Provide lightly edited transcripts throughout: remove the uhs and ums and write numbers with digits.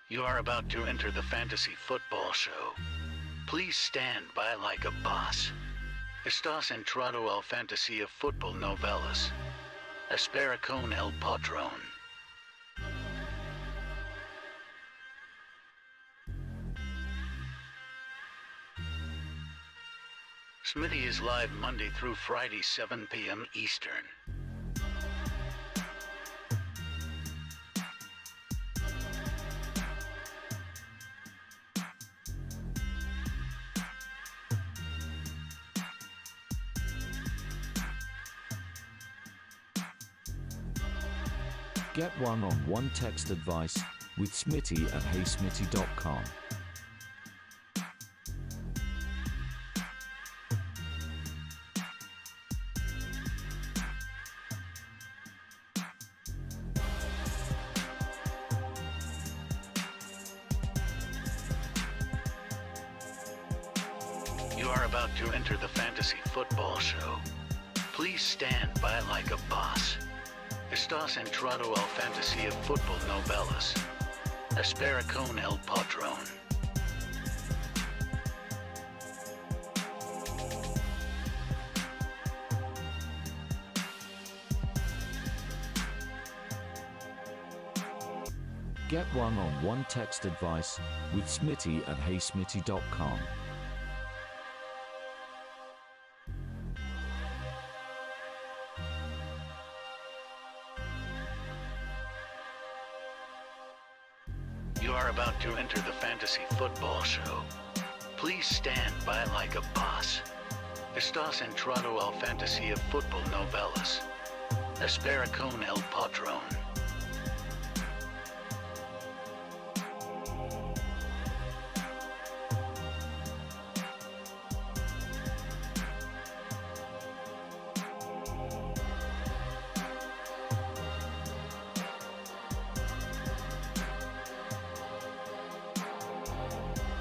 You are about to enter the fantasy football show. Please stand by like a boss. Estás entrado al fantasía fútbol novelas. Espera con el patrón. Smitty is live Monday through Friday, 7 p.m. Eastern. Get one-on-one text advice with Smitty at heysmitty.com. You are about to enter the fantasy football show. Please stand by like a boss. Estás entrado al fantasía fútbol novelas. Espera con el patrón. Get one-on-one text advice with Smitty at heysmitty.com. You are about to enter the fantasy football show. Please stand by like a boss. Estás entrado al fantasía fútbol novelas. Espera con el patrón.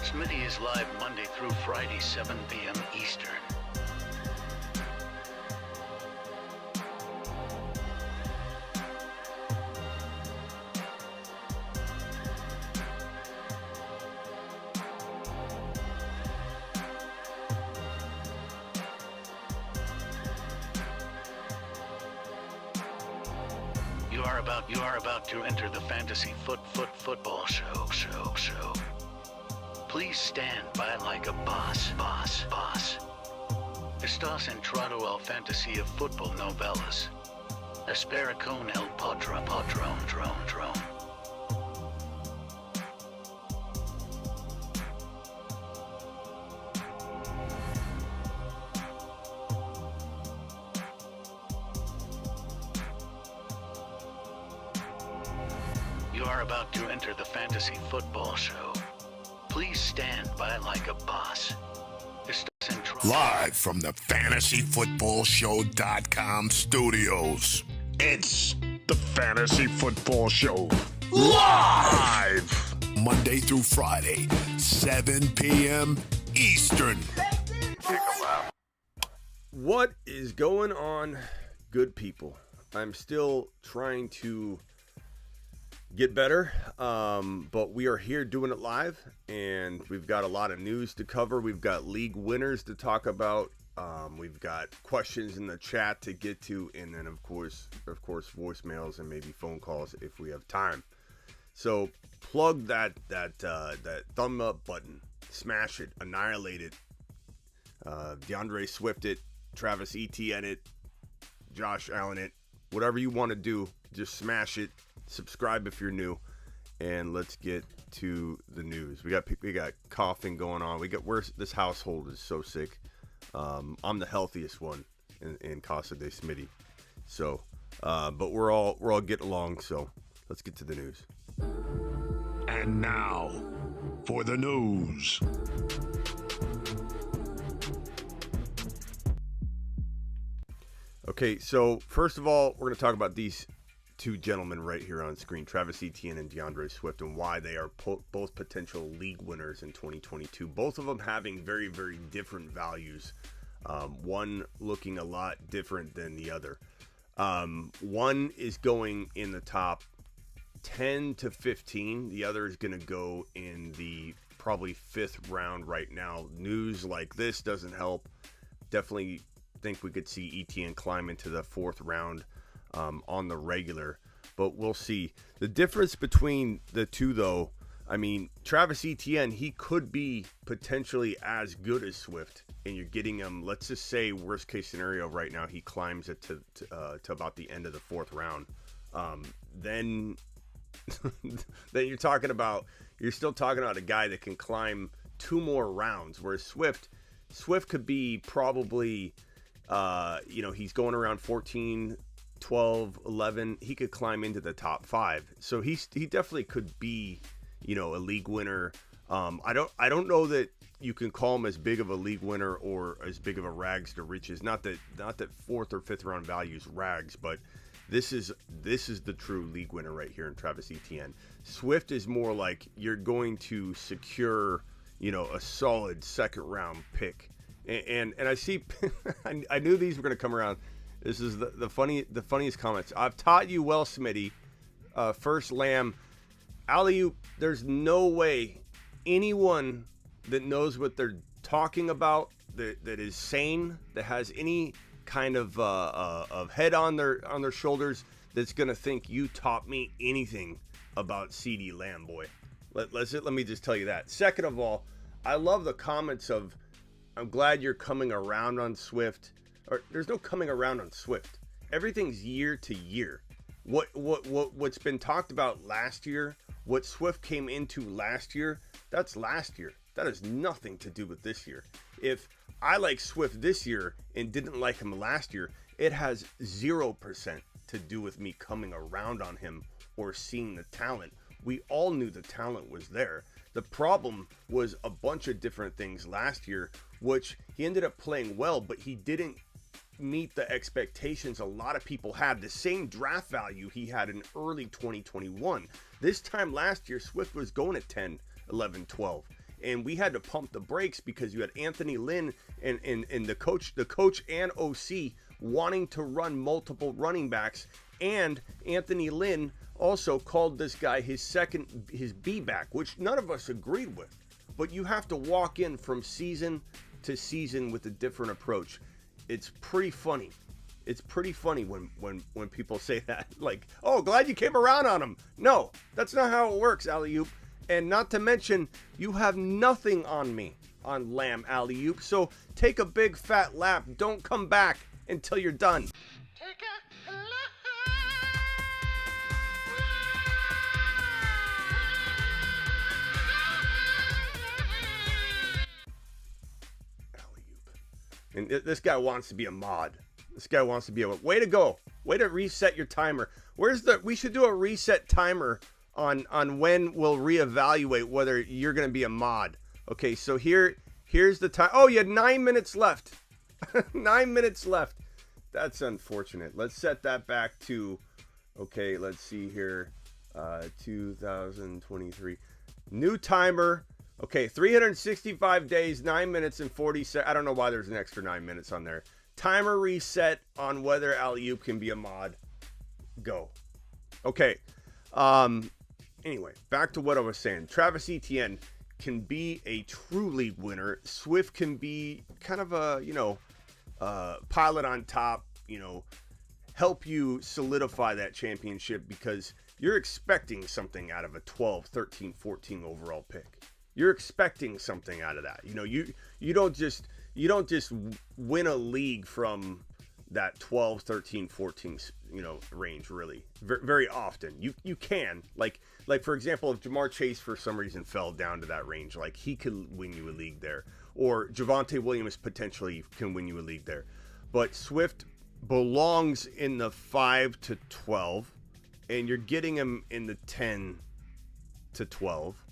Smitty is live Monday through Friday, 7 p.m. Eastern. You are about to enter the fantasy football show. Please stand by like a boss. Estás entrado al fantasía fútbol novelas. Espera con el patrón. You are about to enter the fantasy football show. Please stand by like a boss. Live from the FantasyFootballShow.com studios, it's the Fantasy Football Show. Live! Monday through Friday, 7 p.m. Eastern. What is going on, good people? I'm still trying to get better, but we are here doing it live, and we've got a lot of news to cover. We've got league winners to talk about. We've got questions in the chat to get to, and then of course voicemails and maybe phone calls if we have time. So plug that thumb up button, smash it, annihilate it. DeAndre Swift it, Travis Etienne it, Josh Allen it, whatever you want to do, just smash it. Subscribe if you're new, and let's get to the news. We got coughing going on. This household is so sick. I'm the healthiest one in Casa de Smitty. So, but we're all getting along. So let's get to the news. And now for the news. Okay, so first of all, we're going to talk about these two gentlemen right here on screen, Travis Etienne and DeAndre Swift, and why they are both potential league winners in 2022. Both of them having very, very different values. One looking a lot different than the other. One is going in the top 10 to 15. The other is going to go in the probably 5th round right now. News like this doesn't help. Definitely think we could see Etienne climb into the 4th round on the regular, but we'll see. The difference between the two, though, I mean, Travis Etienne, he could be potentially as good as Swift, and you're getting him, let's just say, worst case scenario right now, he climbs it to about the end of the 4th round. Then then you're still talking about a guy that can climb 2 more rounds, whereas Swift could be probably, he's going around 14, 12, 11. He could climb into the top 5. So he definitely could be, a league winner. I don't know that you can call him as big of a league winner or as big of a rags to riches. Not that 4th or 5th round value is rags, but this is the true league winner right here in Travis Etienne. Swift is more like you're going to secure, a solid 2nd round pick. And I see, I knew these were going to come around. This is the funniest comments. I've taught you well, Smitty. First Lamb, alley-oop. There's no way anyone that knows what they're talking about, that is sane, that has any kind of head on their shoulders, that's gonna think you taught me anything about CD Lamb, boy. Let me just tell you that. Second of all, I love the comments of, I'm glad you're coming around on Swift. Or there's no coming around on Swift. Everything's year to year. What's been talked about last year, what Swift came into last year, that's last year. That has nothing to do with this year. If I like Swift this year and didn't like him last year, it has 0% to do with me coming around on him or seeing the talent. We all knew the talent was there. The problem was a bunch of different things last year, which he ended up playing well, but he didn't meet the expectations a lot of people had. The same draft value he had in early 2021. This time last year, Swift was going at 10, 11, 12. And we had to pump the brakes because you had Anthony Lynn and the coach and OC wanting to run multiple running backs. And Anthony Lynn also called this guy his B back, which none of us agreed with. But you have to walk in from season to season with a different approach. It's pretty funny. It's pretty funny when people say that. Like, oh, glad you came around on him. No, that's not how it works, alley-oop. And not to mention, you have nothing on me on Lamb, alley-oop. So take a big fat lap. Don't come back until you're done. Take a lap. And this guy wants to be a mod. This guy wants to be a way to go. Way to reset your timer. We should do a reset timer on when we'll reevaluate whether you're going to be a mod. Okay, so here's the time. Oh, you had 9 minutes left. 9 minutes left. That's unfortunate. Let's set that back to, okay, let's see here. 2023. New timer. Okay, 365 days, 9 minutes and 40 seconds. I don't know why there's an extra 9 minutes on there. Timer reset on whether alley-oop can be a mod. Go. Okay. Anyway, back to what I was saying. Travis Etienne can be a true league winner. Swift can be kind of a, pilot on top, help you solidify that championship because you're expecting something out of a 12, 13, 14 overall pick. You're expecting something out of that. You don't just win a league from that 12, 13, 14, range really very often. You can like for example, if Jamar Chase for some reason fell down to that range, like he could win you a league there, or Javonte Williams potentially can win you a league there. But Swift belongs in the 5 to 12, and you're getting him in the 10 to 12.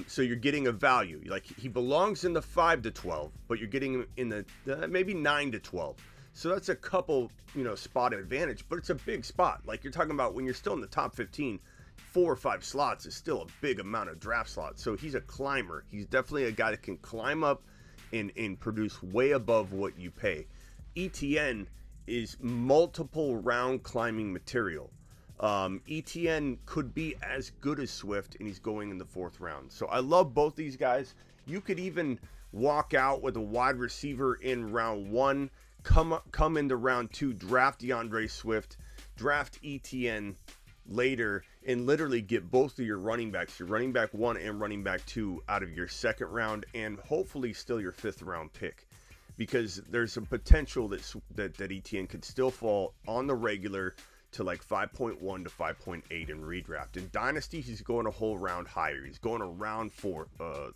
So you're getting a value. Like he belongs in the 5 to 12, but you're getting him in the maybe 9 to 12. So that's a couple, spot advantage, but it's a big spot. Like you're talking about when you're still in the top 15, 4 or 5 slots is still a big amount of draft slots. So he's a climber. He's definitely a guy that can climb up and produce way above what you pay. Etienne is multiple round climbing material. Etienne could be as good as Swift, and he's going in the 4th round. So I love both these guys. You could even walk out with a wide receiver in round 1, come into round 2, draft DeAndre Swift, draft Etienne later, and literally get both of your running backs, your running back 1 and running back 2, out of your 2nd round, and hopefully still your 5th round pick. Because there's a potential that Etienne could still fall on the regular to like 5.1 to 5.8 in redraft. In Dynasty, he's going a whole round higher. He's going around 4,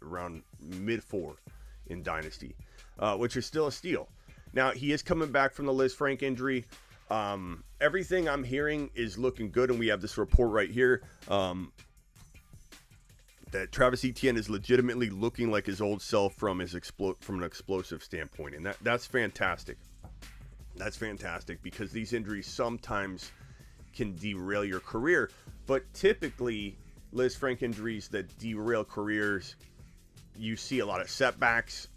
around mid-4 in Dynasty, which is still a steal. Now, he is coming back from the Liz Frank injury. Everything I'm hearing is looking good, and we have this report right here that Travis Etienne is legitimately looking like his old self from an explosive standpoint, and that's fantastic. That's fantastic because these injuries sometimes can derail your career, but typically Liz Frank injuries that derail careers, you see a lot of setbacks.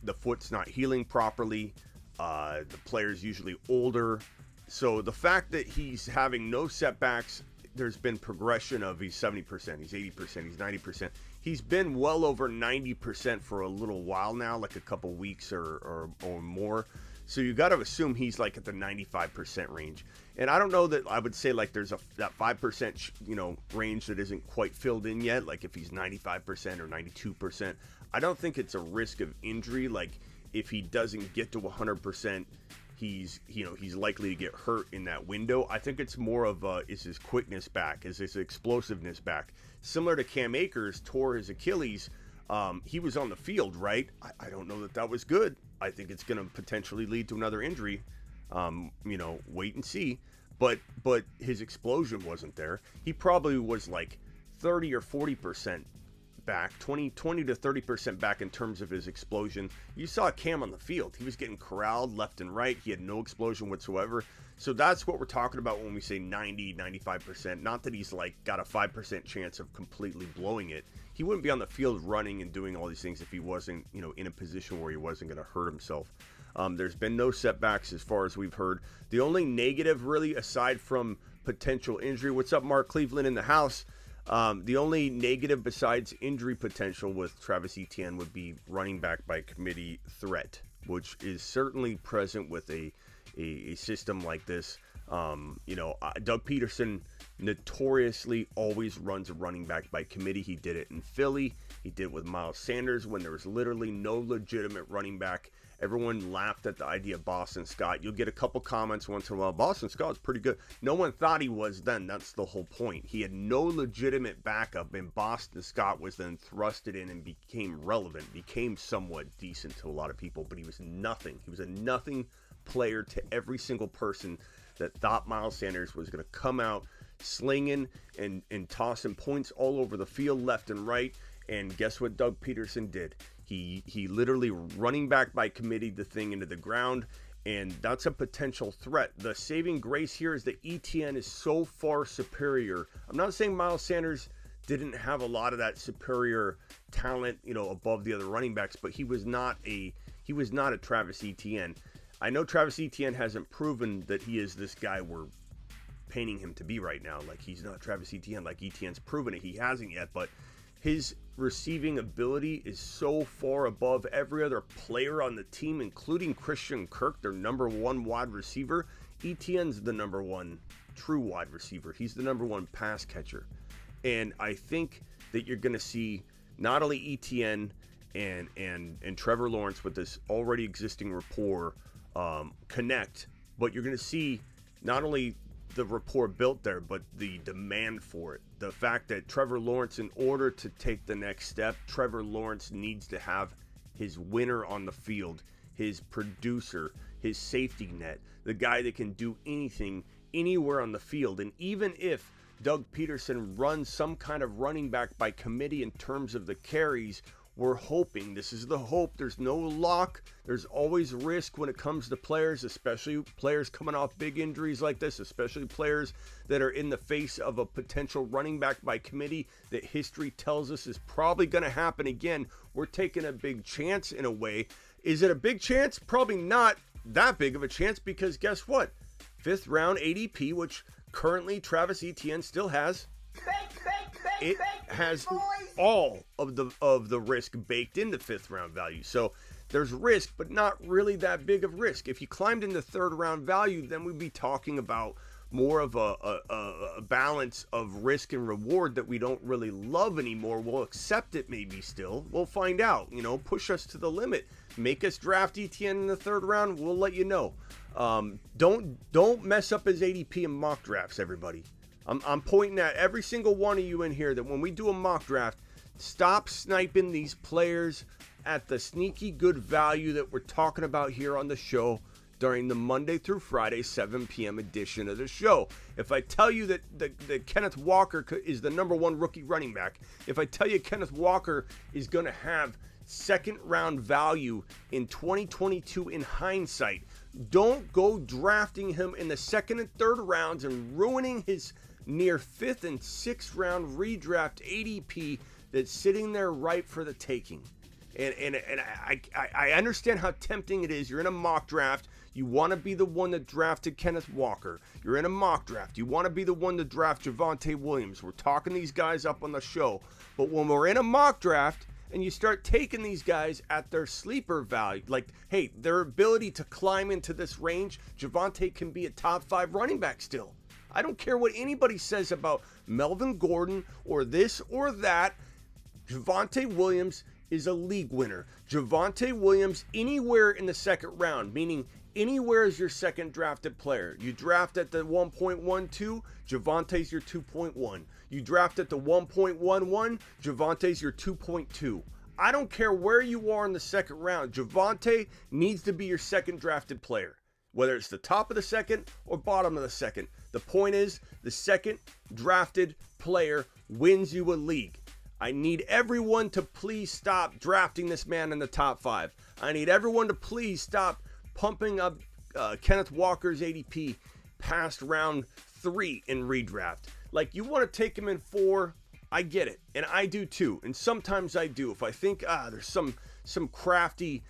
The foot's not healing properly. The player's usually older. So the fact that he's having no setbacks, there's been progression of he's 70%, he's 80%, he's 90%. He's been well over 90% for a little while now, like a couple weeks or more. So you got to assume he's like at the 95% range. And I don't know that I would say like there's that 5% range that isn't quite filled in yet. Like if he's 95% or 92%, I don't think it's a risk of injury. Like if he doesn't get to 100%, he's likely to get hurt in that window. I think it's more of is his quickness back, is his explosiveness back. Similar to Cam Akers tore his Achilles. He was on the field, right? I don't know that was good. I think it's going to potentially lead to another injury. Wait and see. But his explosion wasn't there. He probably was like 30 or 40% back, 20 to 30% back in terms of his explosion. You saw Cam on the field. He was getting corralled left and right. He had no explosion whatsoever. So that's what we're talking about when we say 90, 95%. Not that he's like got a 5% chance of completely blowing it. He wouldn't be on the field running and doing all these things if he wasn't, in a position where he wasn't going to hurt himself. There's been no setbacks as far as we've heard. The only negative really, aside from potential injury, what's up, Mark Cleveland in the house? The only negative besides injury potential with Travis Etienne would be running back by committee threat, which is certainly present with a system like this. Doug Peterson notoriously always runs a running back by committee. He did it in Philly. He did it with Miles Sanders when there was literally no legitimate running back. Everyone laughed at the idea of Boston Scott. You'll get a couple comments once in a while. Boston Scott's pretty good. No one thought he was then. That's the whole point. He had no legitimate backup, and Boston Scott was then thrusted in and became relevant, became somewhat decent to a lot of people, but he was nothing. He was a nothing player to every single person that thought Miles Sanders was going to come out slinging and tossing points all over the field left and right. And guess what Doug Peterson did? He literally running back by committee the thing into the ground, and that's a potential threat. The saving grace here is that Etienne is so far superior. I'm not saying Miles Sanders didn't have a lot of that superior talent, above the other running backs, but he was not a Travis Etienne. I know Travis Etienne hasn't proven that he is this guy we're painting him to be right now. Like, he's not Travis Etienne. Like, Etienne's proven it. He hasn't yet, but his receiving ability is so far above every other player on the team, including Christian Kirk, their number one wide receiver. Etienne's the number one true wide receiver. He's the number one pass catcher. And I think that you're going to see not only Etienne and Trevor Lawrence with this already existing rapport connect, but you're going to see not only the rapport built there, but the demand for it. The fact that Trevor Lawrence, in order to take the next step, Trevor Lawrence needs to have his winner on the field, his producer, his safety net, the guy that can do anything, anywhere on the field. And even if Doug Peterson runs some kind of running back by committee in terms of the carries, we're hoping, this is the hope, there's no lock, there's always risk when it comes to players, especially players coming off big injuries like this, especially players that are in the face of a potential running back by committee that history tells us is probably going to happen again. We're taking a big chance in a way. Is it a big chance? Probably not that big of a chance, because guess what? 5th round ADP, which currently Travis Etienne still has. It has all of the risk baked into 5th round value. So there's risk, but not really that big of risk. If you climbed into 3rd round value, then we'd be talking about more of a balance of risk and reward that we don't really love anymore. We'll accept it maybe still. We'll find out. Push us to the limit. Make us draft Etienne in the 3rd round. We'll let you know. Don't mess up his ADP in mock drafts, everybody. I'm pointing at every single one of you in here that when we do a mock draft, stop sniping these players at the sneaky good value that we're talking about here on the show during the Monday through Friday 7 p.m. edition of the show. If I tell you that Kenneth Walker is the number 1 rookie running back, if I tell you Kenneth Walker is going to have 2nd round value in 2022 in hindsight, don't go drafting him in the 2nd and 3rd rounds and ruining his near 5th and 6th round redraft ADP that's sitting there ripe for the taking. And I understand how tempting it is. You're in a mock draft. You want to be the one that drafted Kenneth Walker. You're in a mock draft. You want to be the one to draft Javonte Williams. We're talking these guys up on the show. But when we're in a mock draft and you start taking these guys at their sleeper value, like, hey, their ability to climb into this range, Javonte can be a top 5 running back still. I don't care what anybody says about Melvin Gordon or this or that. Javonte Williams is a league winner. Javonte Williams anywhere in the 2nd round, meaning anywhere is your 2nd drafted player. You draft at the 1.12, Javonte's your 2.1. You draft at the 1.11, Javonte's your 2.2. I don't care where you are in the 2nd round. Javonte needs to be your 2nd drafted player, whether it's the top of the 2nd or bottom of the 2nd. The point is, the 2nd drafted player wins you a league. I need everyone to please stop drafting this man in the top 5. I need everyone to please stop pumping up Kenneth Walker's ADP past round 3 in redraft. Like, you want to take him in 4, I get it, and I do too. And sometimes I do. If I think there's some crafty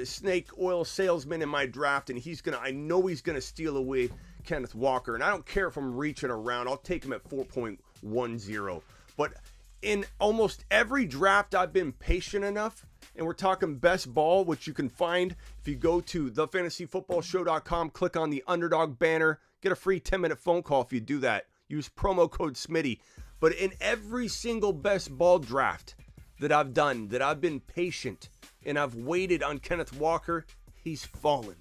snake oil salesman in my draft, and I know he's gonna steal away Kenneth Walker, and I don't care if I'm reaching around. I'll take him at 4.10. But in almost every draft, I've been patient enough, and we're talking best ball, which you can find if you go to thefantasyfootballshow.com, click on the underdog banner, get a free 10-minute phone call if you do that. Use promo code Smitty. But in every single best ball draft that I've done, that I've been patient and I've waited on Kenneth Walker, he's fallen.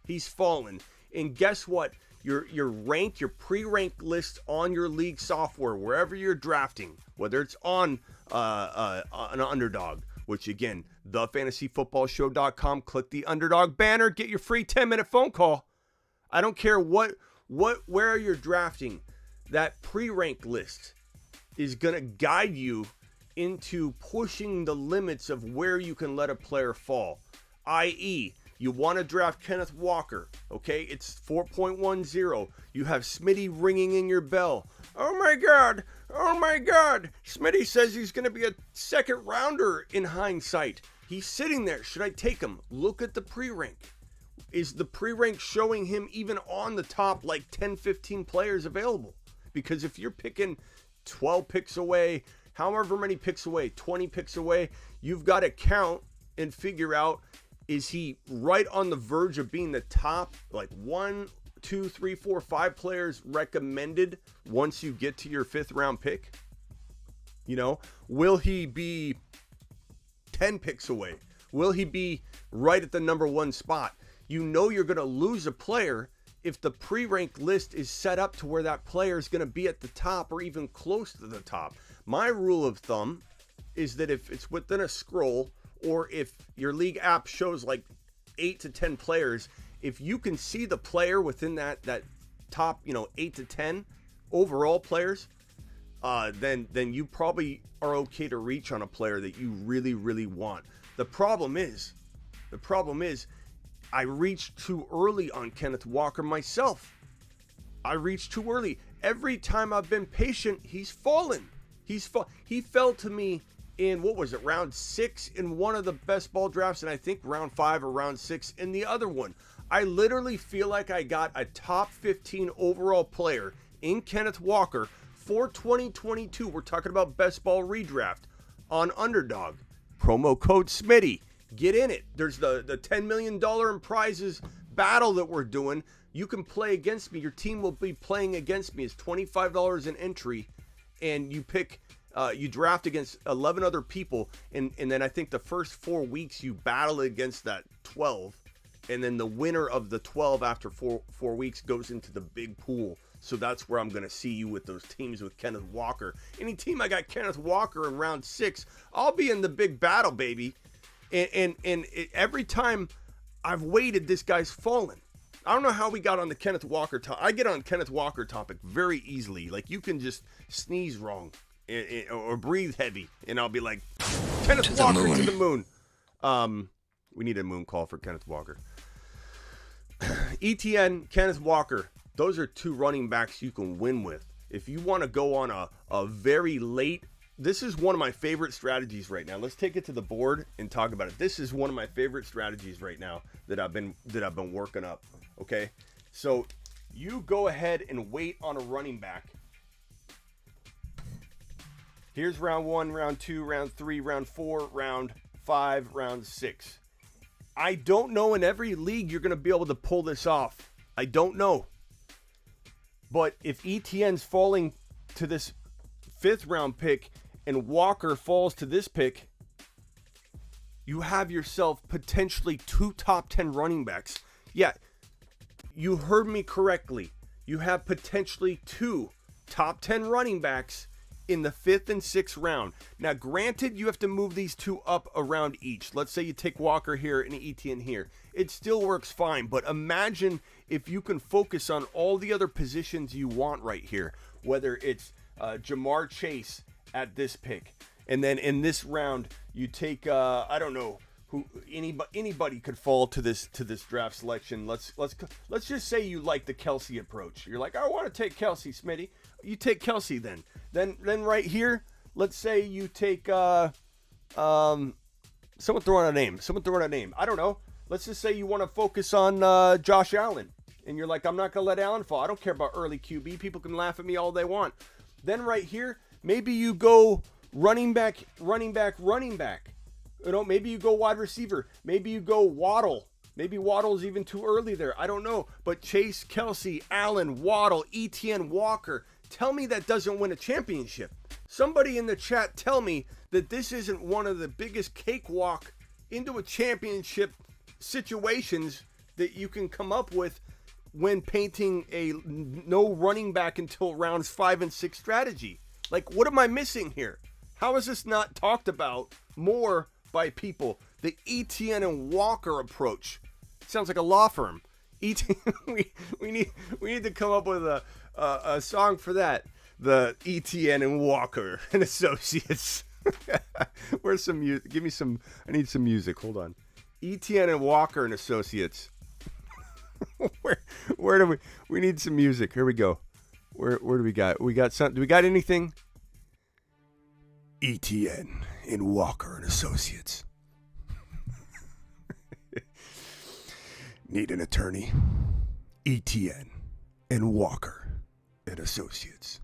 He's fallen. And guess what? Your pre-ranked list on your league software, wherever you're drafting, whether it's on an underdog, which again, thefantasyfootballshow.com, click the underdog banner, get your free 10-minute phone call. I don't care where you're drafting. That pre-ranked list is going to guide you into pushing the limits of where you can let a player fall. I.e., you want to draft Kenneth Walker, okay? It's 4.10. You have Smitty ringing in your bell. Oh my God, Smitty says he's going to be a 2nd rounder in hindsight. He's sitting there. Should I take him? Look at the pre-rank. Is the pre-rank showing him even on the top like 10, 15 players available? Because if you're picking 12 picks away, however many picks away, 20 picks away, you've got to count and figure out, is he right on the verge of being the top, like 1, 2, 3, 4, 5 players recommended once you get to your 5th round pick? Will he be 10 picks away? Will he be right at the number 1 spot? You're going to lose a player if the pre-ranked list is set up to where that player is going to be at the top or even close to the top. My rule of thumb is that if it's within a scroll, or if your league app shows like 8 to 10 players, if you can see the player within that top, 8 to 10 overall players, then you probably are okay to reach on a player that you really, really want. The problem is I reached too early on Kenneth Walker myself. I reached too early. Every time I've been patient, he's fallen. He fell to me in, round 6 in one of the best ball drafts, and I think round 5 or round 6 in the other one. I literally feel like I got a top 15 overall player in Kenneth Walker for 2022. We're talking about best ball redraft on Underdog. Promo code Smitty. Get in it. There's the $10 million in prizes battle that we're doing. You can play against me. Your team will be playing against me. It's $25 an entry, and you pick, you draft against 11 other people, and then I think the first 4 weeks you battle against that 12, and then the winner of the 12 after four weeks goes into the big pool. So that's where I'm going to see you with those teams with Kenneth Walker. Any team I got Kenneth Walker in round 6, I'll be in the big battle, baby. And every time I've waited, this guy's fallen. I don't know how we got on the Kenneth Walker topic. I get on Kenneth Walker topic very easily. Like, you can just sneeze wrong or breathe heavy, and I'll be like, Kenneth Walker to the moon. We need a moon call for Kenneth Walker. Etienne, Kenneth Walker. Those are 2 running backs you can win with. If you want to go on a very late, this is one of my favorite strategies right now. Let's take it to the board and talk about it. This is one of my favorite strategies right now that I've been working up. Okay, so you go ahead and wait on a running back. Here's round 1, round 2, round 3, round 4, round 5, round 6. I don't know in every league you're going to be able to pull this off. I don't know. But if Etienne's falling to this 5th round pick and Walker falls to this pick, you have yourself potentially 2 top 10 running backs. Yeah, you heard me correctly. You have potentially 2 top 10 running backs in the 5th and 6th round. Now, granted, you have to move these 2 up around each. Let's say you take Walker here and Etienne here. It still works fine, but imagine if you can focus on all the other positions you want right here, whether it's Jamar Chase at this pick, and then in this round you take I don't know who, anybody could fall to this draft selection. Let's just say you like the Kelsey approach. You're like, I want to take Kelsey, Smitty. You take Kelsey then right here, let's say you take someone throw out a name. I don't know. Let's just say you want to focus on Josh Allen. And you're like, I'm not going to let Allen fall. I don't care about early QB. People can laugh at me all they want. Then right here, maybe you go running back. You know, maybe you go wide receiver. Maybe you go Waddle. Maybe Waddle's even too early there. I don't know. But Chase, Kelsey, Allen, Waddle, Etienne, Walker. Tell me that doesn't win a championship. Somebody in the chat tell me that this isn't one of the biggest cakewalk into a championship situations that you can come up with when painting a no running back until rounds 5 and 6 strategy. Like, what am I missing here? How is this not talked about more by people? The Etienne and Walker approach. Sounds like a law firm. We need to come up with a song for that. The Etienne and Walker and Associates. Where's some music? Give me some. I need some music. Hold on. Etienne and Walker and Associates. Where do we need some music? Here we go. Where do we got? We got some. Do we got anything? Etienne and Walker and Associates. Need an attorney? Etienne and Walker and Associates.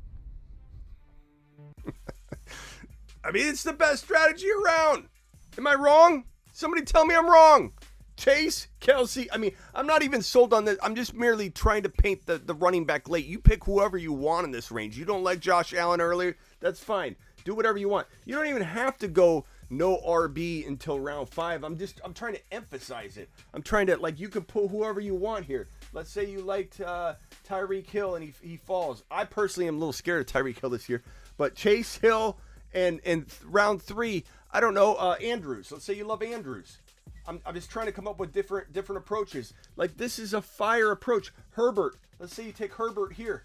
I mean, it's the best strategy around. Am I wrong? Somebody tell me I'm wrong. Chase, Kelsey. I mean, I'm not even sold on this. I'm just merely trying to paint the running back late. You pick whoever you want in this range. You don't like Josh Allen earlier. That's fine. Do whatever you want. You don't even have to go no RB until round 5. I'm trying to emphasize it. I'm trying to, like, you can pull whoever you want here. Let's say you liked Tyreek Hill and he falls. I personally am a little scared of Tyreek Hill this year. But Chase, Hill, and round 3, I don't know, Andrews. Let's say you love Andrews. I'm just trying to come up with different approaches. Like, this is a fire approach. Herbert. Let's say you take Herbert here.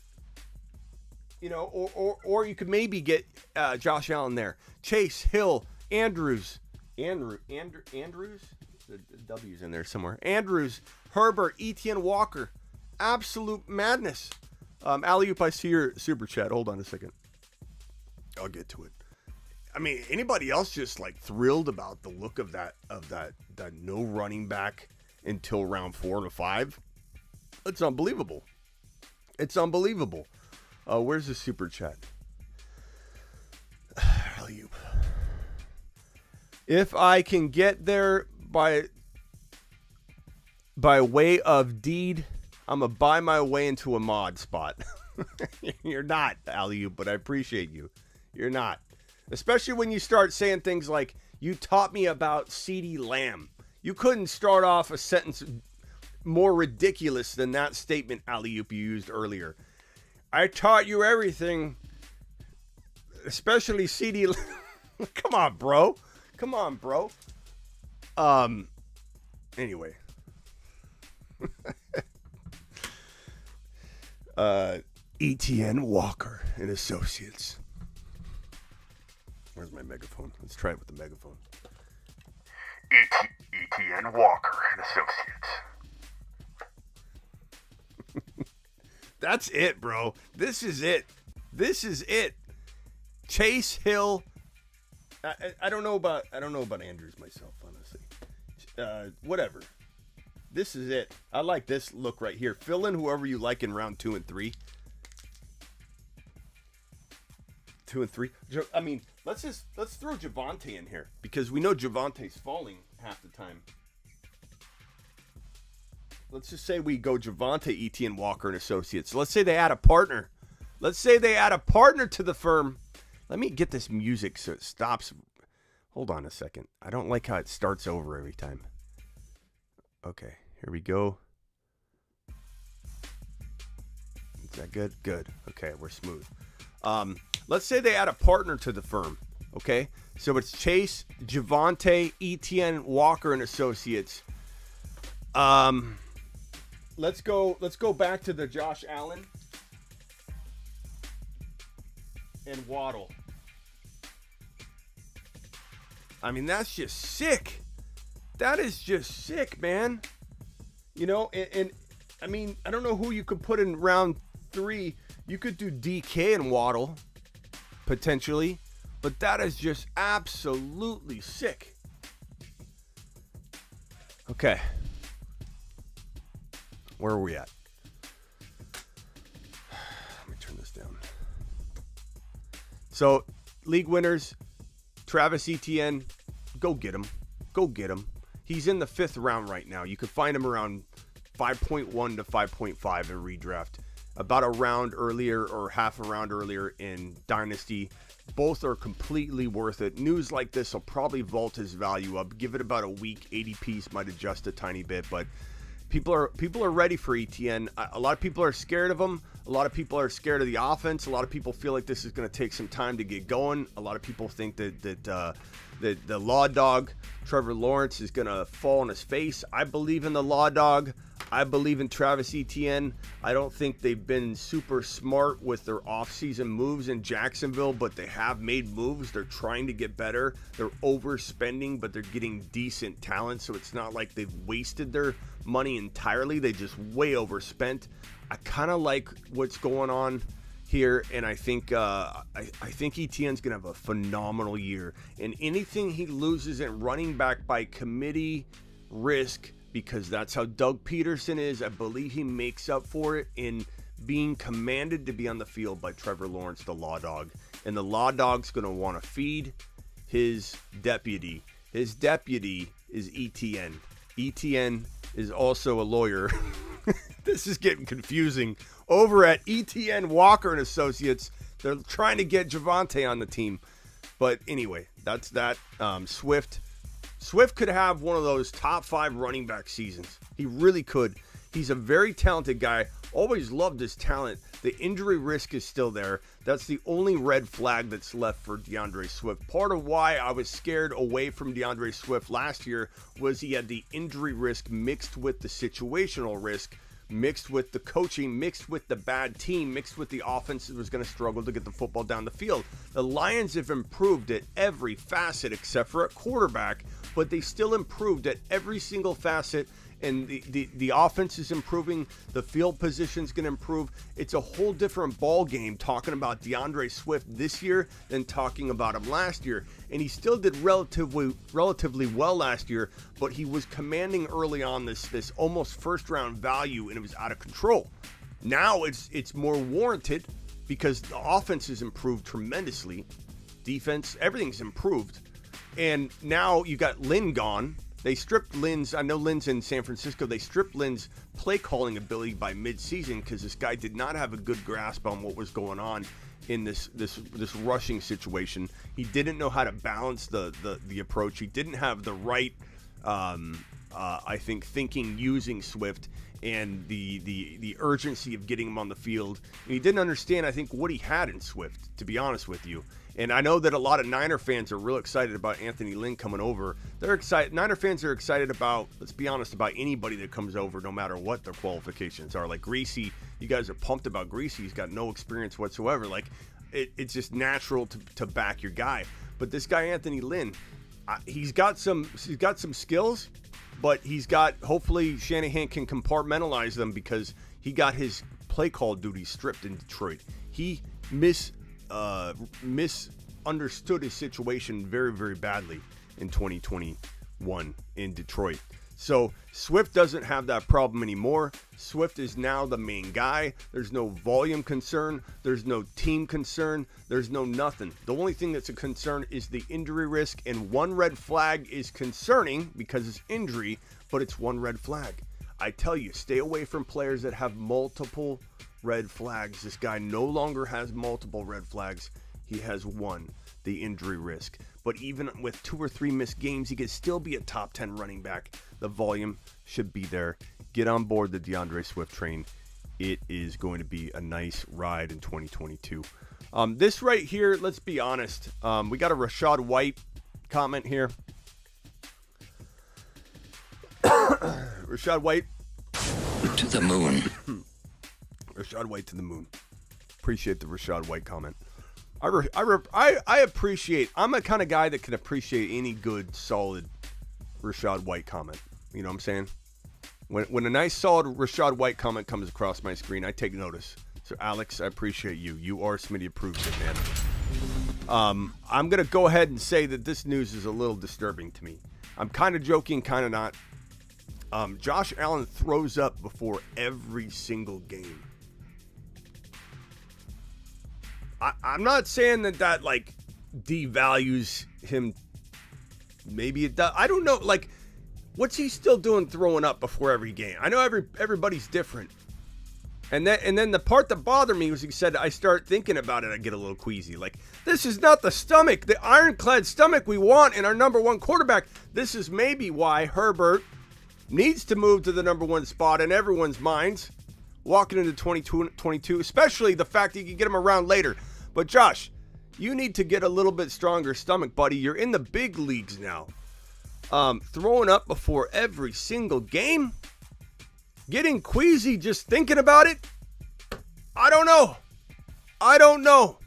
You know, or you could maybe get Josh Allen there. Chase, Hill, Andrews. Andrews? The W's in there somewhere. Andrews, Herbert, Etienne, Walker. Absolute madness. Alley-oop, I see your super chat. Hold on a second. I'll get to it. I mean, anybody else just like thrilled about the look of that no running back until round 4 to 5? It's unbelievable. It's unbelievable. Where's the super chat? Alley-oop. If I can get there by way of deed, I'm going to buy my way into a mod spot. You're not, Alley-oop, but I appreciate you. You're not. Especially when you start saying things like, you taught me about CeeDee Lamb. You couldn't start off a sentence more ridiculous than that statement, Alley-oop, you used earlier. I taught you everything, especially CeeDee Lamb. Come on, bro. Come on, bro. Anyway. Etienne Walker and Associates. Where's my megaphone? Let's try it with the megaphone. Etienne Walker and Associates. That's it, bro. This is it. This is it. Chase Hill. I don't know about Andrews myself, honestly. Whatever. This is it. I like this look right here. Fill in whoever you like in round 2 and 3. 2 and 3. I mean, let's throw Javonte in here because we know Javante's falling half the time. Let's just say we go Javonte, Etienne, Walker, and Associates. Let's say they add a partner. Let's say they add a partner to the firm. Let me get this music so it stops. Hold on a second. I don't like how it starts over every time. Okay, here we go. Is that good? Good. Okay, we're smooth. Let's say they add a partner to the firm. Okay, so it's Chase, Javonte, Etienne, Walker, and Associates. Let's go back to the Josh Allen and Waddle. I mean, that's just sick. That is just sick, man. You know, and I mean, I don't know who you could put in round 3. You could do DK and Waddle, potentially. But that is just absolutely sick. Okay. Where are we at? Let me turn this down. So, league winners, Travis Etienne, go get him. Go get him. He's in the 5th round right now. You could find him around 5.1 to 5.5 in redraft. About a round earlier or half a round earlier in Dynasty. Both are completely worth it. News like this will probably vault his value up. Give it about a week. ADPs might adjust a tiny bit, but people are ready for Etienne. A lot of people are scared of him. A lot of people are scared of the offense. A lot of people feel like this is going to take some time to get going. A lot of people think that the law dog, Trevor Lawrence, is going to fall on his face. I believe in the law dog. I believe in Travis Etienne. I don't think they've been super smart with their offseason moves in Jacksonville, but they have made moves. They're trying to get better. They're overspending, but they're getting decent talent, so it's not like they've wasted their money entirely. They just way overspent. I kind of like what's going on here, and I think Etienne's gonna have a phenomenal year. And anything he loses in running back by committee risk, because that's how Doug Peterson is, I believe he makes up for it in being commanded to be on the field by Trevor Lawrence, the law dog. And the law dog's gonna want to feed his deputy. His deputy is Etienne. Etienne is also a lawyer. This is getting confusing. Over at Etienne Walker and Associates, they're trying to get Javonte on the team. But anyway, that's that. Swift could have one of those top 5 running back seasons. He really could. He's a very talented guy. Always loved his talent. The injury risk is still there. That's the only red flag that's left for DeAndre Swift. Part of why I was scared away from DeAndre Swift last year was he had the injury risk mixed with the situational risk, mixed with the coaching, mixed with the bad team, mixed with the offense that was going to struggle to get the football down the field. The Lions have improved at every facet except for at quarterback, but they still improved at every single facet, and the offense is improving. The field position's going to improve. It's a whole different ball game talking about DeAndre Swift this year than talking about him last year. And he still did relatively well last year, but he was commanding early on this almost first round value, and it was out of control. Now it's more warranted because the offense has improved tremendously. Defense, everything's improved. And now you got Lynn gone. They stripped Lynn's, I know Lynn's in San Francisco, they stripped Lynn's play calling ability by midseason because this guy did not have a good grasp on what was going on in this rushing situation. He didn't know how to balance the approach. He didn't have the right, I think, thinking using Swift and the urgency of getting him on the field. And he didn't understand, I think, what he had in Swift, to be honest with you. And I know that a lot of Niner fans are real excited about Anthony Lynn coming over. They're excited. Niner fans are excited about, let's be honest, about anybody that comes over, no matter what their qualifications are. Like Greasy, you guys are pumped about Greasy. He's got no experience whatsoever. Like, it's just natural to back your guy. But this guy, Anthony Lynn, he's got some skills, but hopefully Shanahan can compartmentalize them because he got his play call duties stripped in Detroit. He misunderstood his situation very, very badly in 2021 in Detroit. So Swift doesn't have that problem anymore. Swift is now the main guy. There's no volume concern. There's no team concern. There's no nothing. The only thing that's a concern is the injury risk, and one red flag is concerning because it's injury, but it's one red flag. I tell you, stay away from players that have multiple red flags. This guy no longer has multiple red flags. He has one, the injury risk. But even with 2 or 3 missed games, he could still be a top 10 running back. The volume should be there. Get on board the DeAndre Swift train. It is going to be a nice ride in 2022. This right here, let's be honest. We got a Rachaad White comment here. Rachaad White. To the moon. Rachaad White to the moon. Appreciate the Rachaad White comment. I appreciate. I'm a kind of guy that can appreciate any good, solid Rachaad White comment. You know what I'm saying? When a nice, solid Rachaad White comment comes across my screen, I take notice. So, Alex, I appreciate you. You are Smitty approves it, man. I'm gonna go ahead and say that this news is a little disturbing to me. I'm kind of joking, kind of not. Josh Allen throws up before every single game. I'm not saying that like devalues him. Maybe it does. I don't know. Like, what's he still doing throwing up before every game? I know everybody's different. And then the part that bothered me was he said, I start thinking about it, I get a little queasy. Like, this is not the stomach, the ironclad stomach we want in our number one quarterback. This is maybe why Herbert needs to move to the number one spot in everyone's minds walking into 2022, especially the fact that you can get him around later. But Josh, you need to get a little bit stronger stomach, buddy. You're in the big leagues now. Throwing up before every single game? Getting queasy just thinking about it? I don't know.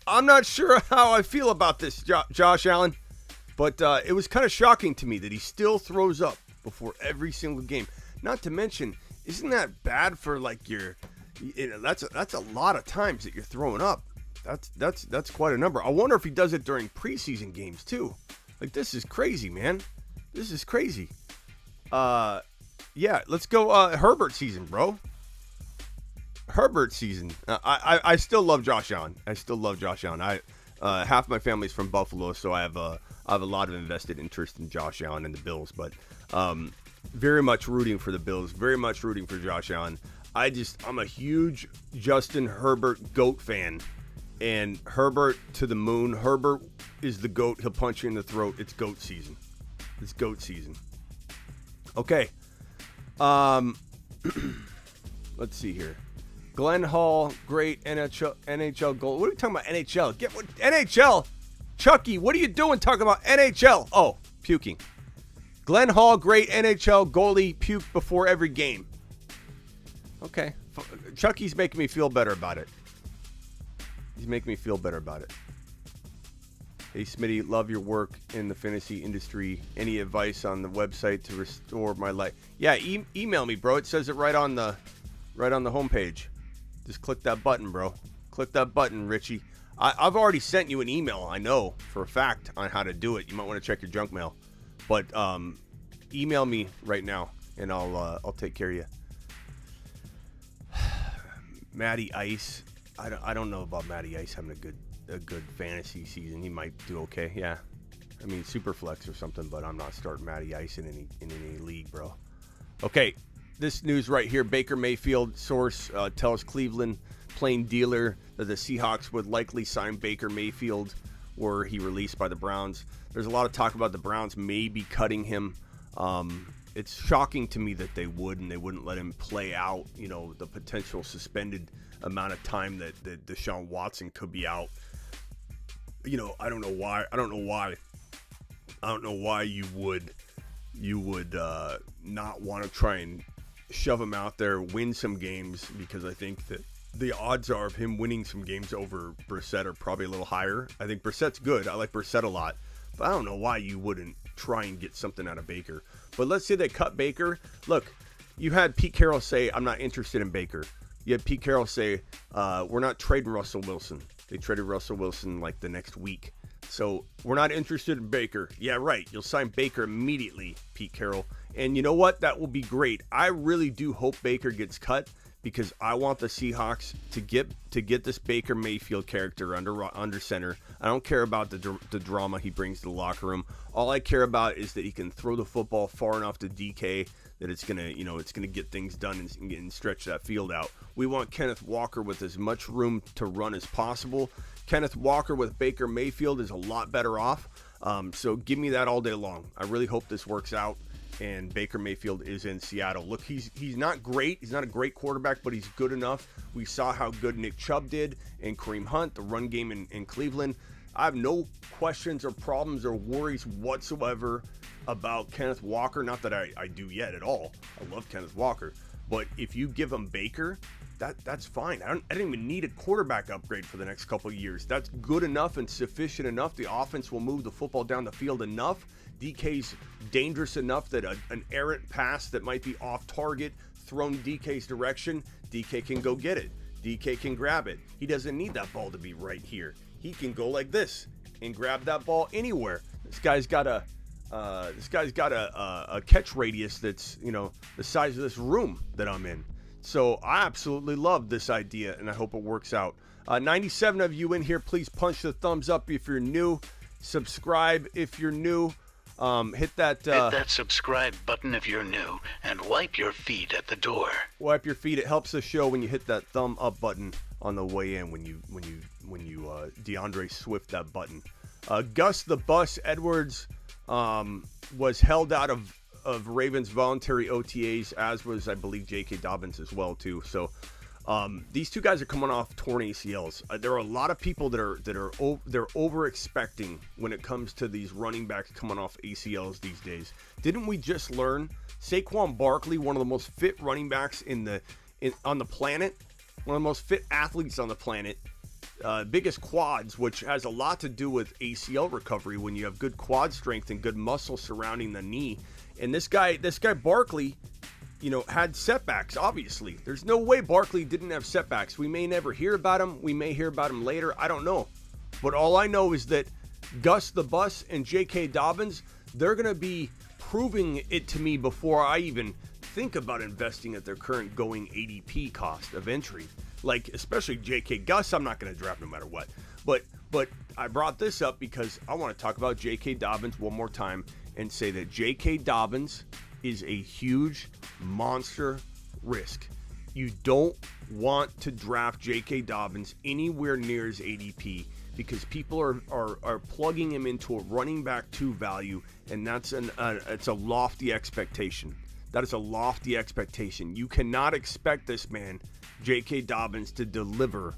I'm not sure how I feel about this, Josh Allen. But it was kind of shocking to me that he still throws up before every single game. Not to mention, isn't that bad for like your? That's a lot of times that you're throwing up. That's quite a number. I wonder if he does it during preseason games too. Like, this is crazy, man. This is crazy. Yeah, let's go Herbert season, bro. Herbert season. I still love Josh Allen. Half my family's from Buffalo, so I have a lot of invested interest in Josh Allen and the Bills, but very much rooting for the Bills, very much rooting for Josh Allen. I'm a huge Justin Herbert GOAT fan, and Herbert to the moon. Herbert is the GOAT. He'll punch you in the throat. It's GOAT season. Okay. Let's see here. Glenn Hall, great NHL goal. What are we talking about? NHL? NHL? Chucky, what are you doing talking about NHL? Oh, puking. Glenn Hall, great NHL goalie, puke before every game. Okay. Chucky's making me feel better about it. Hey, Smitty, love your work in the fantasy industry. Any advice on the website to restore my life? Yeah, email me, bro. It says it right on the homepage. Just click that button, bro. Click that button, Richie. I've already sent you an email, I know, for a fact, on how to do it. You might want to check your junk mail. But email me right now, and I'll take care of you. Matty Ice. I don't know about Matty Ice having a good fantasy season. He might do okay. Yeah. I mean, super flex or something, but I'm not starting Matty Ice in any league, bro. Okay, this news right here. Baker Mayfield source tells Cleveland plain dealer that the Seahawks would likely sign Baker Mayfield were he released by the Browns. There's a lot of talk about the Browns maybe cutting him. It's shocking to me that they would, and they wouldn't let him play out, the potential suspended amount of time that Deshaun Watson could be out. I don't know why. I don't know why you would not want to try and shove him out there, win some games, because I think that the odds are of him winning some games over Brissett are probably a little higher. I think Brissett's good. I like Brissett a lot. But I don't know why you wouldn't try and get something out of Baker. But let's say they cut Baker. Look, you had Pete Carroll say, I'm not interested in Baker. You had Pete Carroll say, we're not trading Russell Wilson. They traded Russell Wilson like the next week. So we're not interested in Baker. Yeah, right. You'll sign Baker immediately, Pete Carroll. And you know what? That will be great. I really do hope Baker gets cut, because I want the Seahawks to get this Baker Mayfield character under center. I don't care about the drama he brings to the locker room. All I care about is that he can throw the football far enough to DK that it's gonna get things done and stretch that field out. We want Kenneth Walker with as much room to run as possible. Kenneth Walker with Baker Mayfield is a lot better off. So give me that all day long. I really hope this works out. And Baker Mayfield is in Seattle. Look, he's not great. He's not a great quarterback, but he's good enough. We saw how good Nick Chubb did and Kareem Hunt, the run game in Cleveland. I have no questions or problems or worries whatsoever about Kenneth Walker. Not that I do yet at all. I love Kenneth Walker. But if you give him Baker, that's fine. I don't even need a quarterback upgrade for the next couple of years. That's good enough and sufficient enough. The offense will move the football down the field enough. DK's dangerous enough that an errant pass that might be off target thrown DK's direction, DK can go get it. DK can grab it. He doesn't need that ball to be right here. He can go like this and grab that ball anywhere. This guy's got a catch radius that's the size of this room that I'm in. So I absolutely love this idea, and I hope it works out. 97 of you in here, please punch the thumbs up if you're new. Subscribe if you're new. Hit that subscribe button if you're new, and wipe your feet at the door. Wipe your feet. It helps the show when you hit that thumb up button on the way in. When you DeAndre Swift that button. Gus the Bus Edwards was held out of Ravens voluntary OTAs, as was I believe J.K. Dobbins as well too. So these two guys are coming off torn ACLs. There are a lot of people they're over expecting when it comes to these running backs coming off ACLs these days. Didn't we just learn Saquon Barkley, one of the most fit running backs on the planet, one of the most fit athletes on the planet, biggest quads, which has a lot to do with ACL recovery when you have good quad strength and good muscle surrounding the knee. And this guy Barkley, had setbacks, obviously. There's no way Barkley didn't have setbacks. We may never hear about him. We may hear about him later. I don't know. But all I know is that Gus the Bus and J.K. Dobbins, they're going to be proving it to me before I even think about investing at their current going ADP cost of entry. Like, especially J.K. Gus, I'm not going to draft no matter what. But I brought this up because I want to talk about J.K. Dobbins one more time and say that J.K. Dobbins is a huge monster risk. You don't want to draft J.K. Dobbins anywhere near his ADP because people are plugging him into a running back 2 value, and it's a lofty expectation. That is a lofty expectation. You cannot expect this man, J.K. Dobbins, to deliver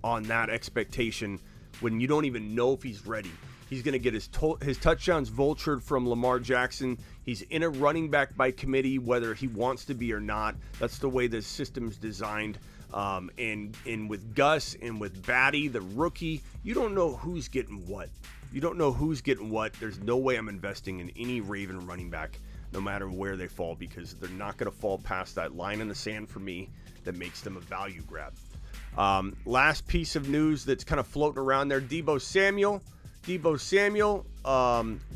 on that expectation when you don't even know if he's ready. He's going to get his touchdowns vultured from Lamar Jackson. He's in a running back by committee, whether he wants to be or not. That's the way the system's designed. And with Gus and with Batty, the rookie, you don't know who's getting what. There's no way I'm investing in any Raven running back, no matter where they fall, because they're not going to fall past that line in the sand for me that makes them a value grab. Last piece of news that's kind of floating around there, Deebo Samuel,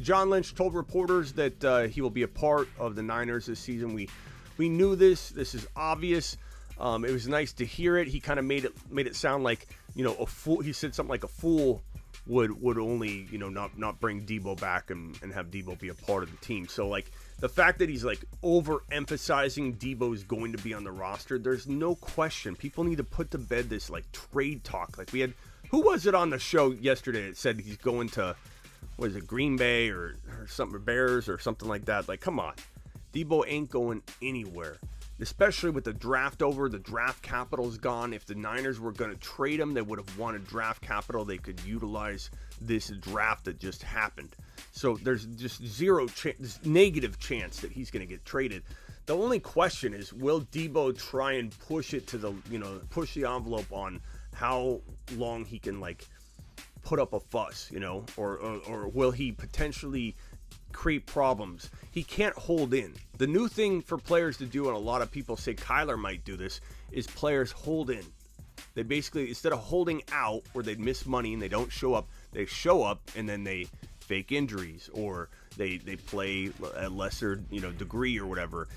John Lynch told reporters that he will be a part of the Niners this season. We knew this. This is obvious. It was nice to hear it. He kind of made it sound like, a fool. He said something like a fool would only, not bring Deebo back and have Deebo be a part of the team. So, like, the fact that he's, like, overemphasizing Deebo's going to be on the roster, there's no question. People need to put to bed this, like, trade talk. Like, we had, who was it on the show yesterday that said he's going to, what is it, Green Bay or something, Bears or something like that? Like, come on. Deebo ain't going anywhere. Especially with the draft over, the draft capital's gone. If the Niners were going to trade him, they would have wanted draft capital. They could utilize this draft that just happened. So there's just this negative chance that he's going to get traded. The only question is, will Deebo try and push it to the, push the envelope on how long he can, like, put up a fuss, or will he potentially create problems? He can't hold in. The new thing for players to do, and a lot of people say Kyler might do this, is players hold in. They basically, instead of holding out where they'd miss money and they don't show up, they show up and then they fake injuries or they play at lesser degree or whatever.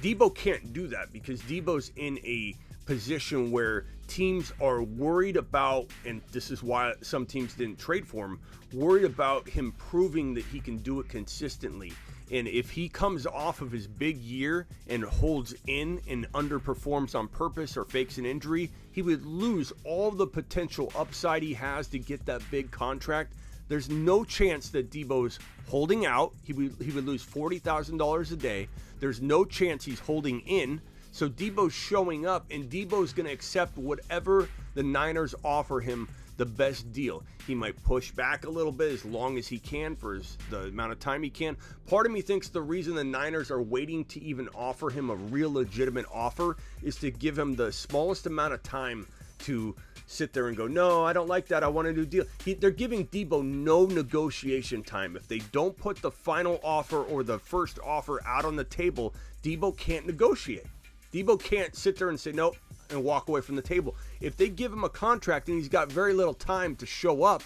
Deebo can't do that because Deebo's in a position where teams are worried about, and this is why some teams didn't trade for him, worried about him proving that he can do it consistently. And if he comes off of his big year and holds in and underperforms on purpose or fakes an injury, he would lose all the potential upside he has to get that big contract. There's no chance that Deebo's holding out. He would lose $40,000 a day. There's no chance he's holding in. So Deebo's showing up, and Deebo's going to accept whatever the Niners offer him the best deal. He might push back a little bit as long as he can for the amount of time he can. Part of me thinks the reason the Niners are waiting to even offer him a real legitimate offer is to give him the smallest amount of time to sit there and go, no, I don't like that, I want a new deal. They're giving Deebo no negotiation time. If they don't put the final offer or the first offer out on the table, Deebo can't negotiate. Deebo can't sit there and say nope and walk away from the table. If they give him a contract and he's got very little time to show up,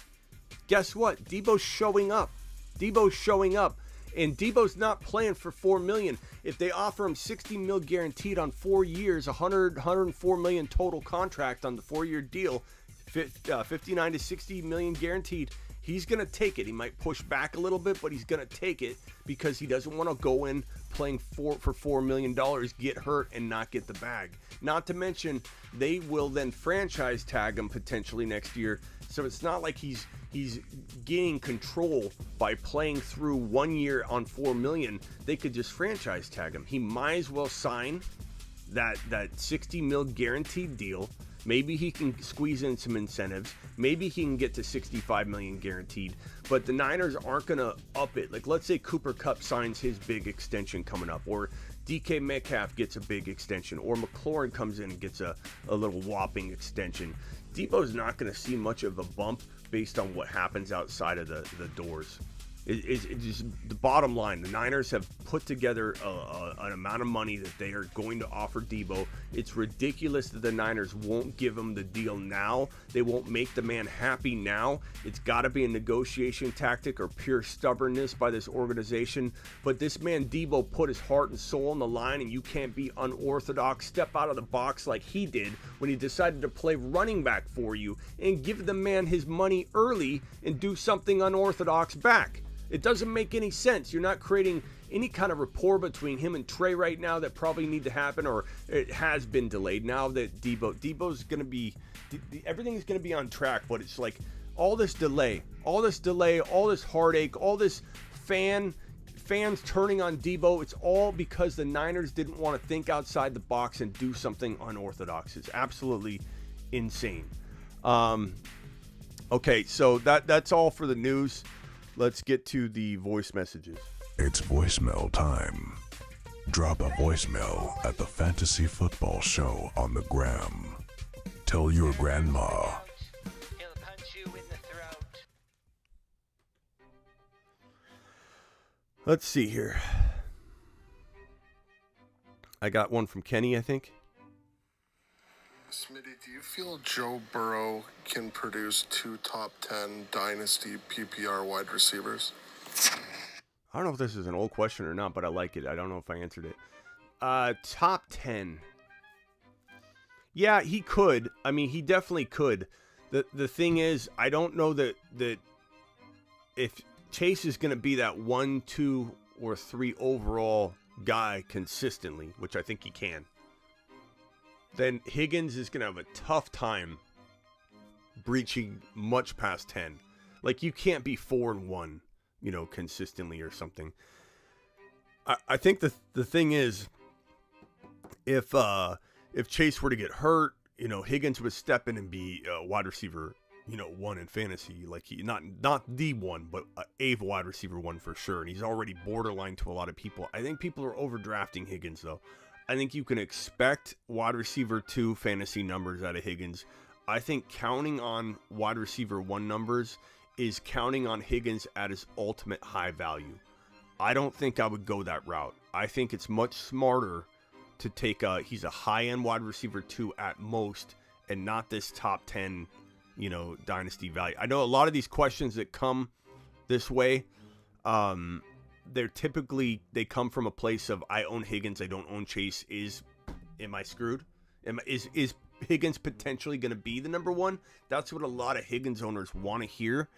guess what? Deebo's showing up. Deebo's showing up. And Deebo's not playing for $4 million. If they offer him $60 million guaranteed on 4 years, $104 million total contract on the 4-year deal, $59 to $60 million guaranteed, he's going to take it. He might push back a little bit, but he's going to take it because he doesn't want to go in playing for $4 million, get hurt, and not get the bag. Not to mention, they will then franchise tag him potentially next year. So it's not like he's gaining control by playing through 1 year on $4 million. They could just franchise tag him. He might as well sign that $60 million guaranteed deal. Maybe he can squeeze in some incentives. Maybe he can get to $65 million guaranteed. But the Niners aren't going to up it. Like, let's say Cooper Kupp signs his big extension coming up, or DK Metcalf gets a big extension, or McLaurin comes in and gets a little whopping extension. Deebo's not going to see much of a bump based on what happens outside of the doors. It's just the bottom line. The Niners have put together an amount of money that they are going to offer Deebo. It's ridiculous that the Niners won't give him the deal now. They won't make the man happy now. It's got to be a negotiation tactic or pure stubbornness by this organization. But this man Deebo put his heart and soul on the line, and you can't be unorthodox. Step out of the box like he did when he decided to play running back for you and give the man his money early and do something unorthodox back. It doesn't make any sense. You're not creating any kind of rapport between him and Trey right now that probably need to happen, or it has been delayed. Now that Deebo's going to be, everything's going to be on track, but it's like all this delay, all this heartache, all this fans turning on Deebo. It's all because the Niners didn't want to think outside the box and do something unorthodox. It's absolutely insane. Okay, so that's all for the news. Let's get to the voice messages. It's voicemail time. Drop a voicemail at the Fantasy Football Show on the gram. Tell your grandma. He'll punch you in the throat. Let's see here. I got one from Kenny, I think. Smitty, do you feel Joe Burrow can produce 2 top 10 dynasty PPR wide receivers? I don't know if this is an old question or not, but I like it. I don't know if I answered it. Top 10. Yeah, he could. I mean, he definitely could. The thing is, I don't know that if Chase is going to be that 1, 2, or 3 overall guy consistently, which I think he can, then Higgins is going to have a tough time breaching much past 10. Like, you can't be 4-1, consistently or something. I think the thing is, if Chase were to get hurt, Higgins would step in and be wide receiver, 1 in fantasy. Like, he not the one, but a wide receiver 1 for sure. And he's already borderline to a lot of people. I think people are overdrafting Higgins, though. I think you can expect wide receiver 2 fantasy numbers out of Higgins. I think counting on wide receiver 1 numbers is counting on Higgins at his ultimate high value. I don't think I would go that route. I think it's much smarter to take he's a high-end wide receiver 2 at most, and not this top 10, dynasty value. I know a lot of these questions that come this way, they come from a place of, I own Higgins, I don't own Chase. Am I screwed? Is Higgins potentially going to be the number 1? That's what a lot of Higgins owners want to hear.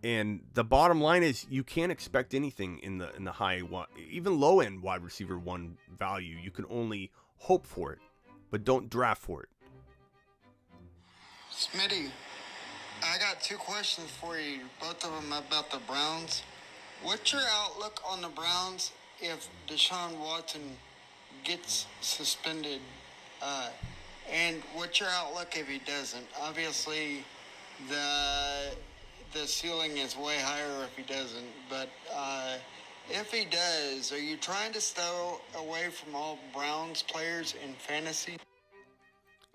And the bottom line is, you can't expect anything in the high, even low end wide receiver 1 value. You can only hope for it, but don't draft for it. Smitty, I got 2 questions for you, both of them about the Browns. What's your outlook on the Browns if Deshaun Watson gets suspended? And what's your outlook if he doesn't? Obviously, the ceiling is way higher if he doesn't, but if he does, are you trying to stay away from all Browns players in fantasy?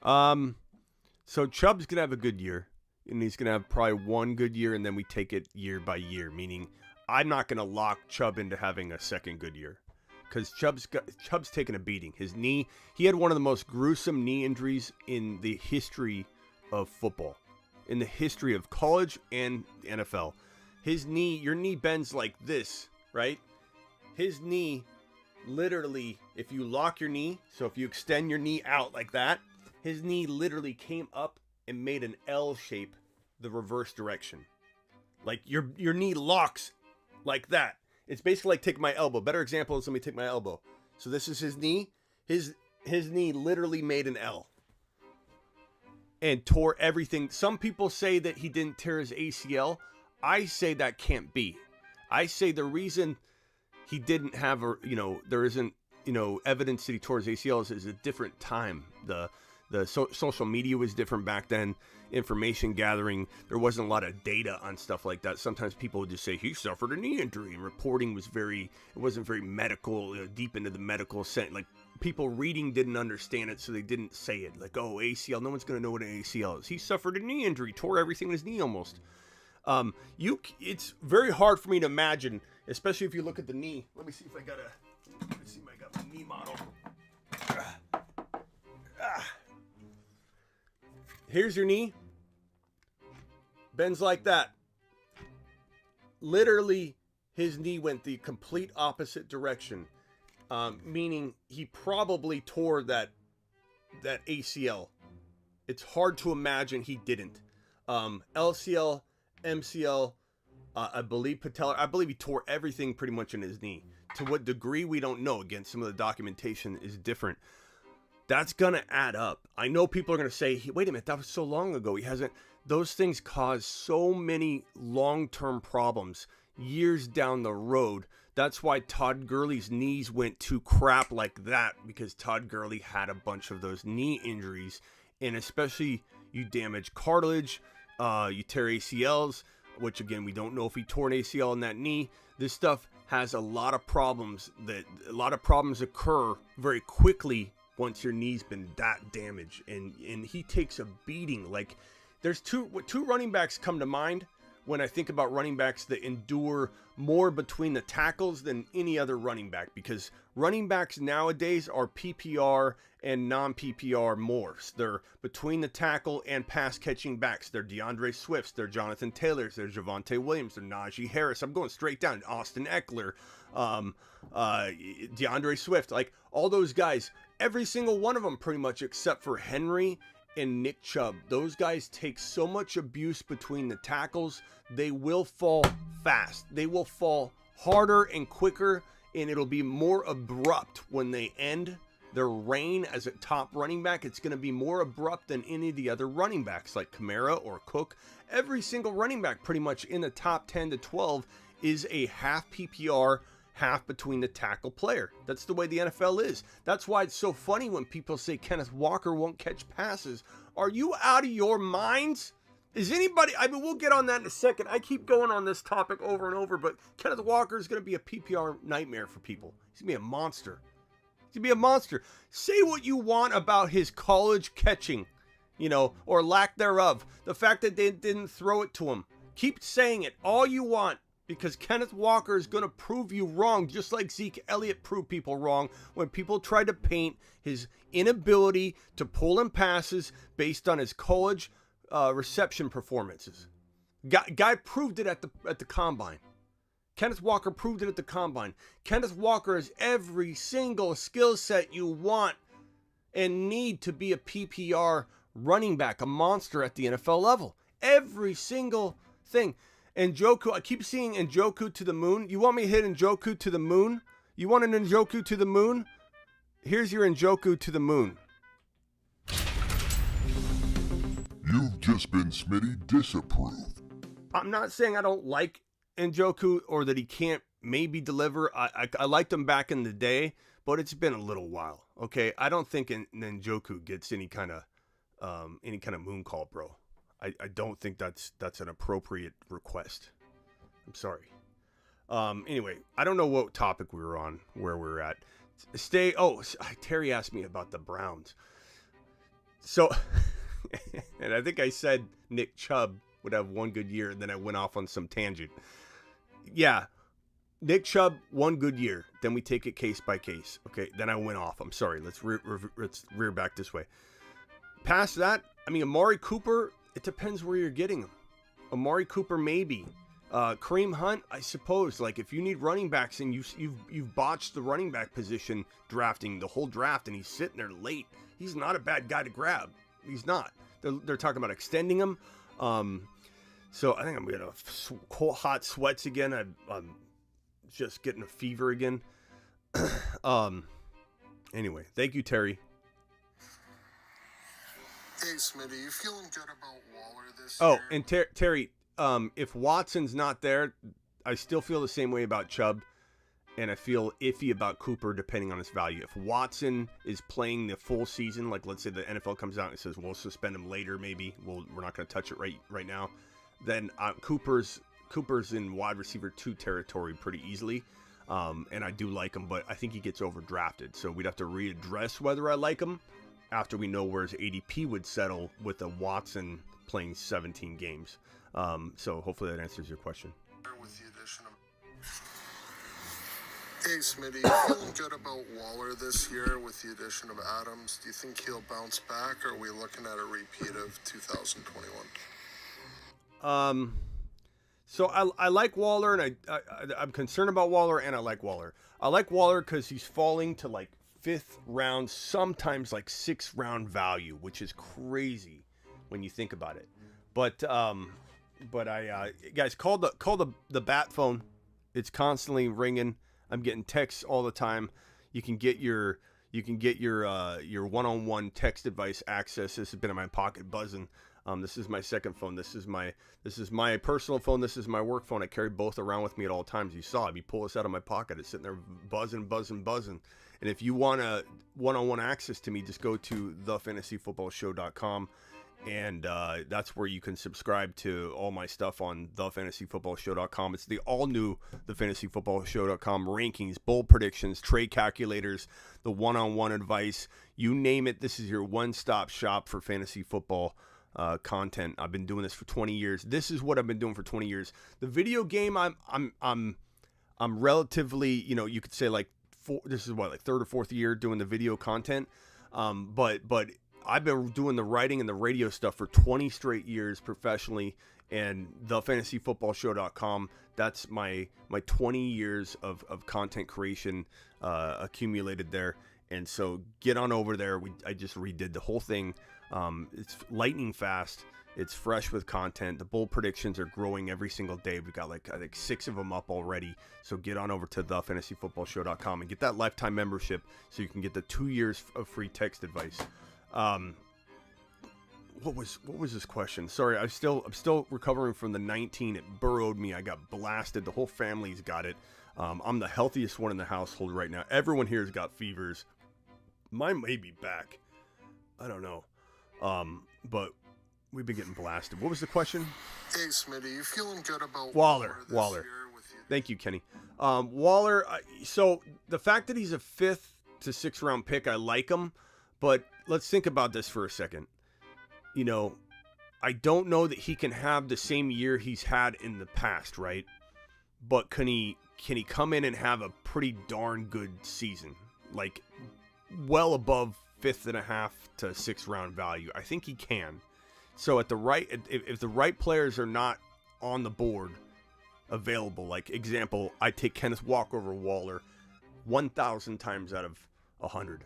So Chubb's gonna have a good year, and he's gonna have probably 1 good year, and then we take it year by year, meaning I'm not gonna lock Chubb into having a second good year, because Chubb's taken a beating. His knee, he had one of the most gruesome knee injuries in the history of football. In the history of college and NFL. His knee, your knee bends like this, right? His knee, literally, if you lock your knee, so if you extend your knee out like that, his knee literally came up and made an L shape the reverse direction. Like, your knee locks like that. It's basically like taking my elbow. Better example is, let me take my elbow. So this is his knee. His knee literally made an L. And tore everything. Some people say that he didn't tear his ACL. I say that can't be. I say the reason he didn't have there isn't, evidence that he tore his ACL is a different time. The social media was different back then. Information gathering, there wasn't a lot of data on stuff like that. Sometimes people would just say he suffered a knee injury, and reporting wasn't very medical, deep into the medical sense. Like, people reading didn't understand it, so they didn't say it. Like, oh, ACL, no one's going to know what an ACL is. He suffered a knee injury, tore everything in his knee almost. It's very hard for me to imagine, especially if you look at the knee. Let me see if I got my knee model. Here's your knee. Bends like that. Literally, his knee went the complete opposite direction. Meaning he probably tore that ACL. It's hard to imagine he didn't. LCL, MCL, I believe patellar. I believe he tore everything pretty much in his knee. To what degree, we don't know. Again, some of the documentation is different. That's going to add up. I know people are going to say, wait a minute, that was so long ago. He hasn't. Those things cause so many long-term problems years down the road. That's why Todd Gurley's knees went to crap like that, because Todd Gurley had a bunch of those knee injuries. And especially, you damage cartilage, you tear ACLs, which again, we don't know if he tore an ACL in that knee. This stuff has a lot of problems occur very quickly once your knee's been that damaged, and he takes a beating. Like, there's two running backs come to mind when I think about running backs that endure more between the tackles than any other running back, because running backs nowadays are PPR and non-PPR morphs. They're between the tackle and pass catching backs. They're DeAndre Swifts, they're Jonathan Taylors, they're Javonte Williams, they're Najee Harris. I'm going straight down. Austin Eckler, DeAndre Swift, like all those guys. Every single one of them, pretty much, except for Henry and Nick Chubb. Those guys take so much abuse between the tackles. They will fall fast. They will fall harder and quicker, and it'll be more abrupt when they end their reign as a top running back. It's going to be more abrupt than any of the other running backs like Kamara or Cook. Every single running back pretty much in the top 10 to 12 is a half PPR, half between the tackle player. That's the way the NFL is. That's why it's so funny when people say Kenneth Walker won't catch passes. Are you out of your minds? Is anybody, I mean, we'll get on that in a second. I keep going on this topic over and over, but Kenneth Walker is going to be a PPR nightmare for people. He's going to be a monster. He's going to be a monster. Say what you want about his college catching, you know, or lack thereof. The fact that they didn't throw it to him. Keep saying it all you want, because Kenneth Walker is going to prove you wrong, just like Zeke Elliott proved people wrong when people tried to paint his inability to pull in passes based on his college reception performances. Guy proved it at the combine. Kenneth Walker proved it at the combine. Kenneth Walker has every single skill set you want and need to be a PPR running back, a monster at the NFL level. Every single thing. Njoku, I keep seeing Njoku to the moon. You want me to hit Njoku to the moon? You want an Njoku to the moon? Here's your Njoku to the moon. You've just been Smitty disapproved. I'm not saying I don't like Njoku or that he can't maybe deliver. I liked him back in the day, but it's been a little while. Okay, I don't think Njoku gets any kind of moon call, bro. I don't think that's an appropriate request. I'm sorry. Anyway, I don't know what topic we were on, where we were at. Terry asked me about the Browns. So, and I think I said Nick Chubb would have one good year, and then I went off on some tangent. Yeah, Nick Chubb, one good year. Then we take it case by case. Okay, then I went off. I'm sorry. Let's rear back this way. Past that, I mean, Amari Cooper, it depends where you're getting him. Amari Cooper, maybe. Kareem Hunt, I suppose. Like, if you need running backs and you've botched the running back position drafting the whole draft, and he's sitting there late, he's not a bad guy to grab. He's not. They're talking about extending him. So I think I'm getting hot sweats again. I'm just getting a fever again. Anyway, thank you, Terry. Hey, Smitty, you feeling good about Waller this Oh, year? and Terry, if Watson's not there, I still feel the same way about Chubb, and I feel iffy about Cooper depending on his value. If Watson is playing the full season, like let's say the NFL comes out and says we'll suspend him later, maybe we're not going to touch it right now, then Cooper's in wide receiver 2 territory pretty easily, and I do like him, but I think he gets overdrafted, so we'd have to readdress whether I like him after we know where his ADP would settle with a Watson playing 17 games. So hopefully that answers your question. With the addition of... Hey, Smitty, you feeling good about Waller this year with the addition of Adams? Do you think he'll bounce back, or are we looking at a repeat of 2021? So I like Waller, and I'm concerned about Waller, and I like Waller. I like Waller because he's falling to like 5th round, sometimes like 6th round value, which is crazy when you think about it. But I guys, call the bat phone. It's constantly ringing. I'm getting texts all the time. You can get your one-on-one text advice access. This has been in my pocket buzzing. This is my second phone. This is my personal phone. This is my work phone. I carry both around with me at all times. You saw me pull this out of my pocket. It's sitting there buzzing. And if you want a one-on-one access to me, just go to thefantasyfootballshow.com. And that's where you can subscribe to all my stuff on thefantasyfootballshow.com. It's the all-new thefantasyfootballshow.com rankings, bold predictions, trade calculators, the one-on-one advice. You name it, this is your one-stop shop for fantasy football content. I've been doing this for 20 years. This is what I've been doing for 20 years. The video game, I'm relatively, you could say like this is like 3rd or 4th year doing the video content. But I've been doing the writing and the radio stuff for 20 straight years professionally, and thefantasyfootballshow.com, that's my 20 years of content creation accumulated there. And so get on over there. I just redid the whole thing. It's lightning fast. It's fresh with content. The bold predictions are growing every single day. We've got like, I think 6 of them up already. So get on over to thefantasyfootballshow.com and get that lifetime membership so you can get the 2 years of free text advice. What was this question? Sorry, I'm still recovering from the 19. It burrowed me. I got blasted. The whole family's got it. I'm the healthiest one in the household right now. Everyone here has got fevers. Mine may be back. I don't know. But we've been getting blasted. What was the question? Hey, Smitty, you feeling good about Waller? this Waller. year with you? Thank you, Kenny. Waller. So the fact that he's a 5th to 6th round pick, I like him. But let's think about this for a second. You know, I don't know that he can have the same year he's had in the past, right? But can he come in and have a pretty darn good season? Like, well above 5.5 to 6th round value. I think he can. So at the right, if the right players are not on the board available, like example, I take Kenneth Walker over Waller 1,000 times out of 100.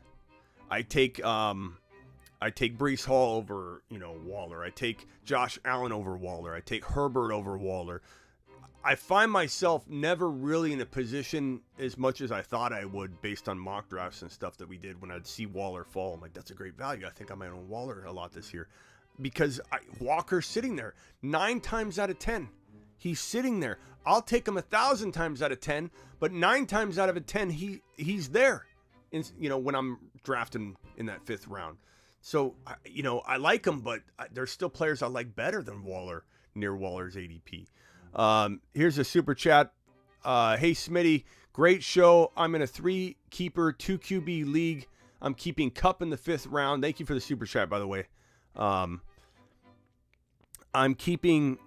I take Breece Hall over, Waller. I take Josh Allen over Waller. I take Herbert over Waller. I find myself never really in a position as much as I thought I would based on mock drafts and stuff that we did when I'd see Waller fall. I'm like, that's a great value. I think I might own Waller a lot this year because Walker's sitting there 9 times out of 10. He's sitting there. I'll take him 1,000 times out of 10, but 9 times out of 10, he's there. When I'm drafting in that 5th round. So, I like him, but there's still players I like better than Waller near Waller's ADP. Here's a super chat. Hey, Smitty, great show. I'm in a 3-keeper, 2 QB league. I'm keeping Kupp in the 5th round. Thank you for the super chat, by the way. I'm keeping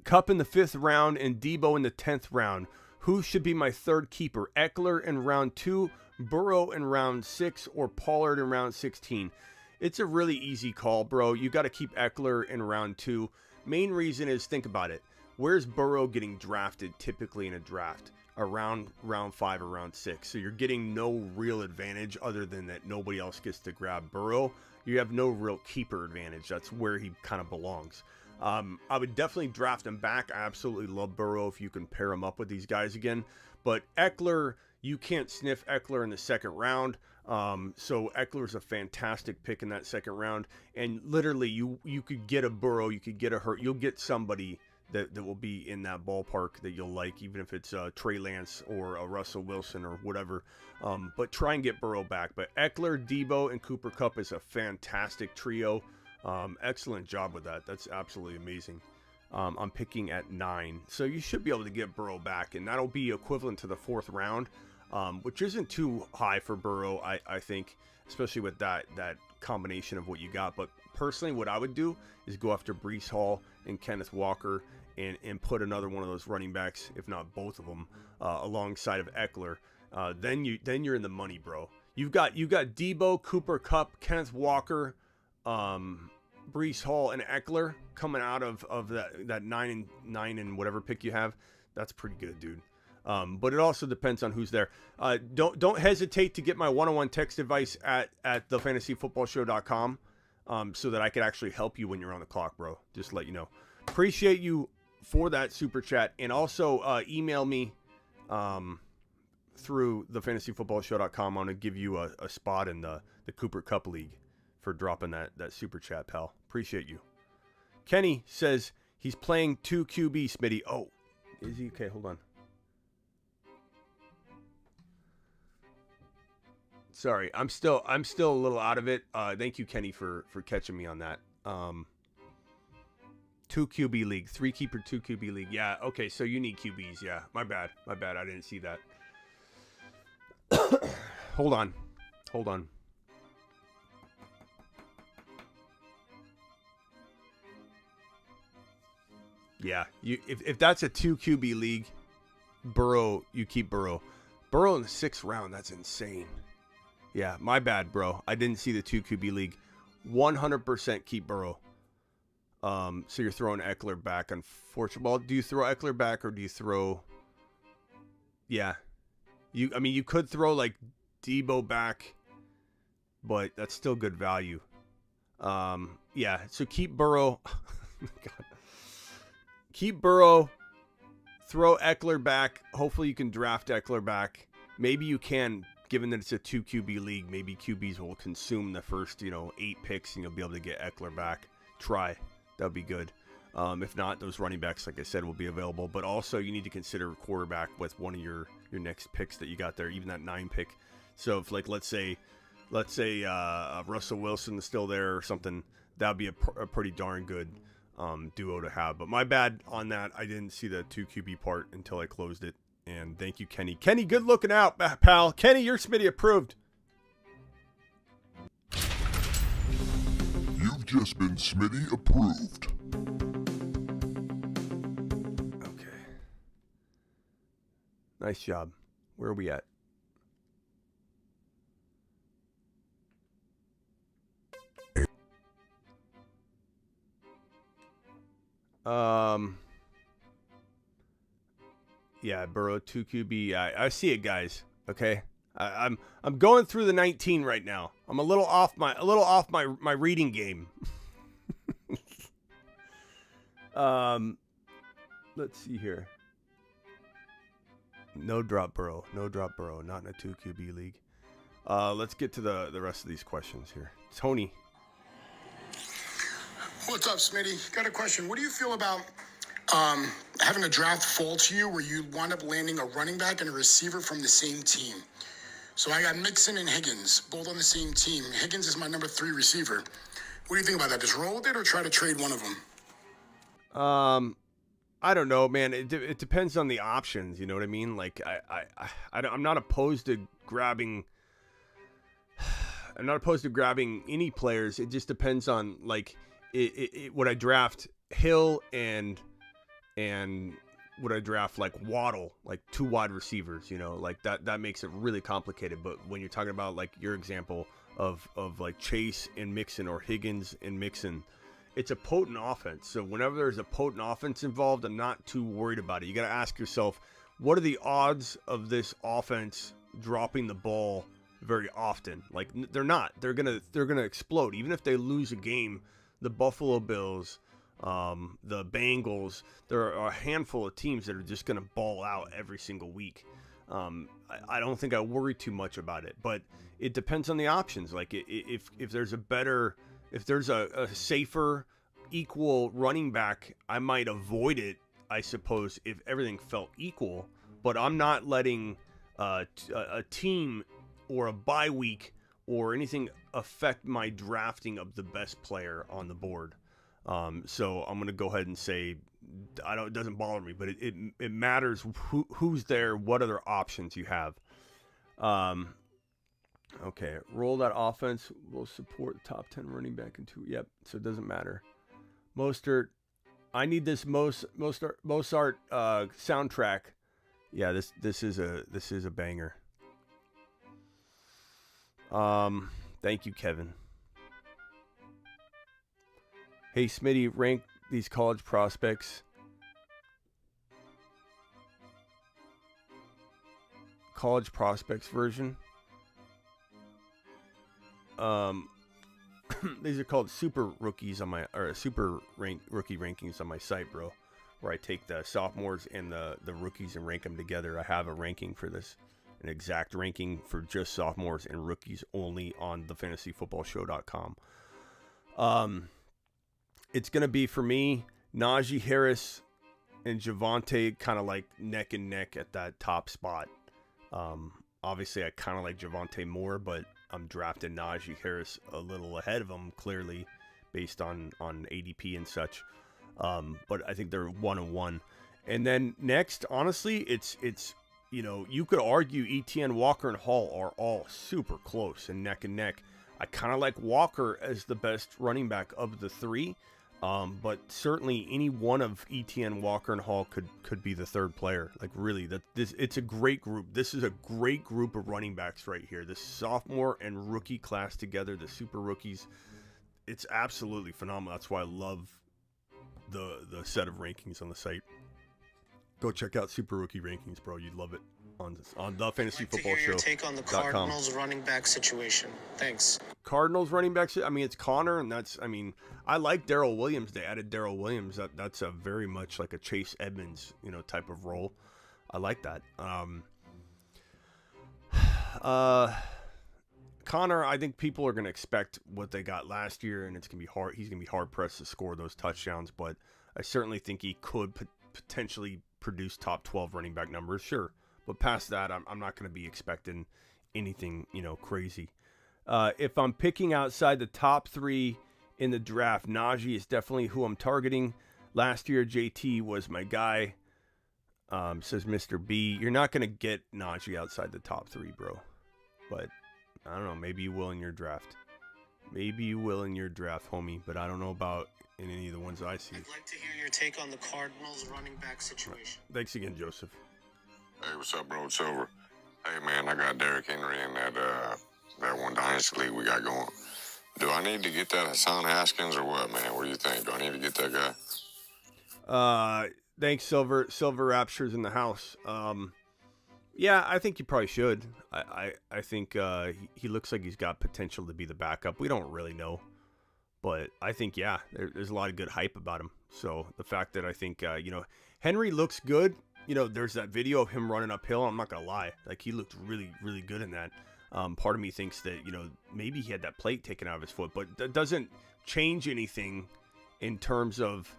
Kupp in the 5th round and Deebo in the 10th round. Who should be my 3rd keeper? Eckler in round 2, Burrow in round 6, or Pollard in round 16? It's a really easy call, bro. You got to keep Eckler in round 2. Main reason is, think about it. Where's Burrow getting drafted typically in a draft? Around round 5 or round 6. So you're getting no real advantage other than that nobody else gets to grab Burrow. You have no real keeper advantage. That's where he kind of belongs. I would definitely draft him back. I absolutely love Burrow if you can pair him up with these guys again. But Eckler, you can't sniff Eckler in the 2nd round. So Eckler's a fantastic pick in that 2nd round. And literally, you could get a Burrow, you could get a Hurt. You'll get somebody that will be in that ballpark that you'll like, even if it's Trey Lance or a Russell Wilson or whatever. But try and get Burrow back. But Eckler, Deebo, and Cooper Kupp is a fantastic trio. Excellent job with that. That's absolutely amazing. I'm picking at 9. So you should be able to get Burrow back, and that'll be equivalent to the 4th round, which isn't too high for Burrow, I think, especially with that combination of what you got. But personally, what I would do is go after Breece Hall and Kenneth Walker and put another one of those running backs, if not both of them, alongside of Eckler. Then you're in the money, bro. You've got Deebo, Cooper Kupp, Kenneth Walker, Breece Hall, and Eckler coming out of that 9 and whatever pick you have. That's pretty good, dude. But it also depends on who's there. Don't hesitate to get my one-on-one text advice at thefantasyfootballshow.com so that I can actually help you when you're on the clock, bro. Just let you know. Appreciate you for that super chat, and also email me through thefantasyfootballshow.com. I'm going to give you a spot in the Cooper Kupp League for dropping that super chat, pal. Appreciate you. Kenny says he's playing 2 QB, Smitty. Oh, is he? Okay, hold on. Sorry, I'm still a little out of it. Thank you, Kenny, for catching me on that. 2 QB league, 3 keeper, 2 QB league. Yeah, okay, so you need QBs. Yeah, my bad. I didn't see that. Hold on. Yeah, if that's a 2 QB league, Burrow, you keep Burrow. Burrow in the 6th round, that's insane. Yeah, my bad, bro. I didn't see the 2 QB league. 100% keep Burrow. So you're throwing Eckler back. Unfortunately, well, do you throw Eckler back or do you throw? Yeah, you could throw like Deebo back but that's still good value. Yeah, so keep Burrow. God. Keep Burrow. Throw Eckler back. Hopefully you can draft Eckler back. Maybe you can, given that it's a 2 QB league. Maybe QBs will consume the first, 8 picks, and you'll be able to get Eckler back. Try. That would be good. If not, those running backs, like I said, will be available. But also, you need to consider quarterback with one of your next picks that you got there, even that 9 pick. So if, like, let's say Russell Wilson is still there or something, that would be a pretty darn good duo to have. But my bad on that. I didn't see the 2 QB part until I closed it. And thank you, Kenny. Kenny, good looking out, pal. Kenny, you're Smitty approved. You've just been Smitty approved. Okay. Nice job. Where are we at? Yeah, Burrow 2 QB. I see it, guys. Okay, I'm going through the 19 right now. I'm a little off my reading game. Let's see here. No drop Burrow. Not in a 2 QB league. Let's get to the rest of these questions here. Tony. What's up, Smitty? Got a question. What do you feel about having a draft fall to you where you wind up landing a running back and a receiver from the same team? So I got Mixon and Higgins, both on the same team. Higgins is my number 3 receiver. What do you think about that? Just roll with it or try to trade one of them? I don't know, man. It depends on the options. You know what I mean? Like I'm not opposed to grabbing. I'm not opposed to grabbing any players. It just depends on like would I draft Hill and would I draft like Waddle, like 2 wide receivers, like that makes it really complicated. But when you're talking about like your example of like Chase and Mixon or Higgins and Mixon, it's a potent offense. So whenever there's a potent offense involved, I'm not too worried about it. You got to ask yourself, what are the odds of this offense dropping the ball very often? Like they're not. They're gonna explode. Even if they lose a game, the Buffalo Bills, the Bengals, there are a handful of teams that are just going to ball out every single week. I don't think I worry too much about it, but it depends on the options. Like if there's a safer, equal running back, I might avoid it, I suppose, if everything felt equal. But I'm not letting a team or a bye week or anything affect my drafting of the best player on the board. So I'm going to go ahead and say, it doesn't bother me, but it matters who's there, what other options you have. Okay, roll that offense will support top 10 running back in 2. Yep, so it doesn't matter. Mostert, I need this Mozart soundtrack. Yeah, this is a banger. Thank you, Kevin. Hey, Smitty, rank these college prospects. College prospects version. These are called super rookies super rookie rankings on my site, bro. Where I take the sophomores and the rookies and rank them together. I have a ranking for this. An exact ranking for just sophomores and rookies only on thefantasyfootballshow.com. It's going to be, for me, Najee Harris and Javonte kind of like neck and neck at that top spot. Obviously, I kind of like Javonte more, but I'm drafting Najee Harris a little ahead of him, clearly, based on ADP and such. But I think they're 1-1. And then next, honestly, it's you could argue Etienne, Walker, and Hall are all super close and neck. I kind of like Walker as the best running back of the 3, but certainly any one of Etienne, Walker, and Hall could be the third player. Like really, it's a great group. This is a great group of running backs right here. The sophomore and rookie class together, the super rookies. It's absolutely phenomenal. That's why I love the set of rankings on the site. Go check out Super Rookie Rankings, bro. You'd love it on the Fantasy I'd like to Football hear your Show. take on the Cardinals running back situation. Thanks. Cardinals running backs. I mean, it's Connor, and I like Darrell Williams. They added Darrell Williams. That's a very much like a Chase Edmonds, type of role. I like that. Connor, I think people are going to expect what they got last year, and it's going to be hard. He's going to be hard pressed to score those touchdowns, but I certainly think he could potentially produce top 12 running back numbers. Sure. But past that, I'm not going to be expecting anything, crazy. If I'm picking outside the top 3 in the draft, Najee is definitely who I'm targeting. Last year, JT was my guy, says Mr. B. You're not going to get Najee outside the top 3, bro. But I don't know. Maybe you will in your draft. Maybe you will in your draft, homie. But I don't know about in any of the ones I see. I'd like to hear your take on the Cardinals running back situation. Thanks again, Joseph. Hey, what's up, bro? Silver. Hey, man, I got Derrick Henry in that one dynasty league we got going. Do I need to get that Hassan Haskins or what, man? What do you think? Do I need to get that guy? Thanks, Silver. Silver Rapture's in the house. Yeah, I think you probably should. I think he looks like he's got potential to be the backup. We don't really know. But I think, yeah, there's a lot of good hype about him. So the fact that I think, Henry looks good. There's that video of him running uphill. I'm not going to lie. Like, he looked really, really good in that. Part of me thinks that, maybe he had that plate taken out of his foot. But that doesn't change anything in terms of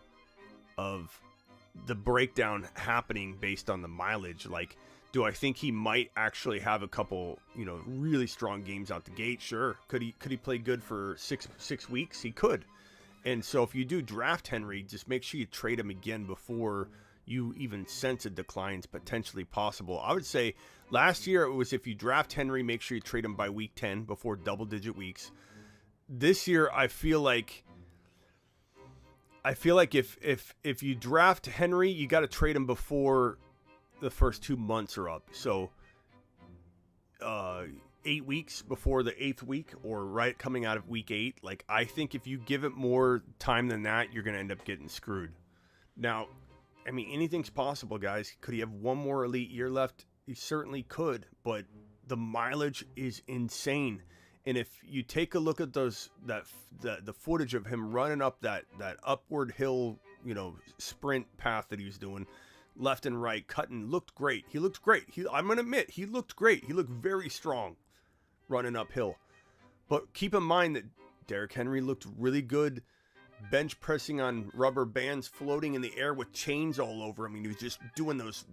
the breakdown happening based on the mileage. Like, do I think he might actually have a couple, really strong games out the gate? Sure. Could he play good for six weeks? He could. And so if you do draft Henry, just make sure you trade him again before you even sense a decline's potentially possible. I would say last year it was if you draft Henry, make sure you trade him by week 10 before double-digit weeks. This year I feel like if you draft Henry, you got to trade him before the first 2 months are up. So 8 weeks before the 8th week, or right coming out of week 8. Like, I think if you give it more time than that, you're going to end up getting screwed. Now, I mean, anything's possible, guys. Could he have one more elite year left? He certainly could, but the mileage is insane. And if you take a look at the footage of him running up that upward hill, sprint path that he was doing, left and right, cutting, looked great. He looked great. I'm going to admit, he looked great. He looked very strong running uphill. But keep in mind that Derrick Henry looked really good bench pressing on rubber bands, floating in the air with chains all over him. I mean, he was just doing those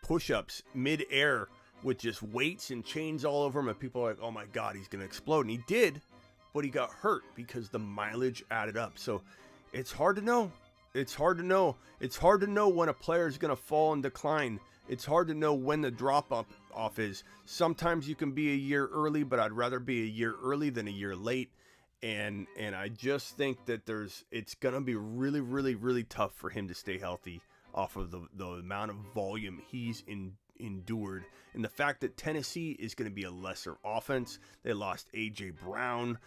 push-ups mid-air with just weights and chains all over him, and people are like, oh my God, he's going to explode. And he did, but he got hurt because the mileage added up. So it's hard to know. It's hard to know. It's hard to know when a player is going to fall and decline. It's hard to know when the drop-off is. Sometimes you can be a year early, but I'd rather be a year early than a year late. And I just think that it's going to be really, really, really tough for him to stay healthy off of the amount of volume he's endured. And the fact that Tennessee is going to be a lesser offense. They lost A.J. Brown.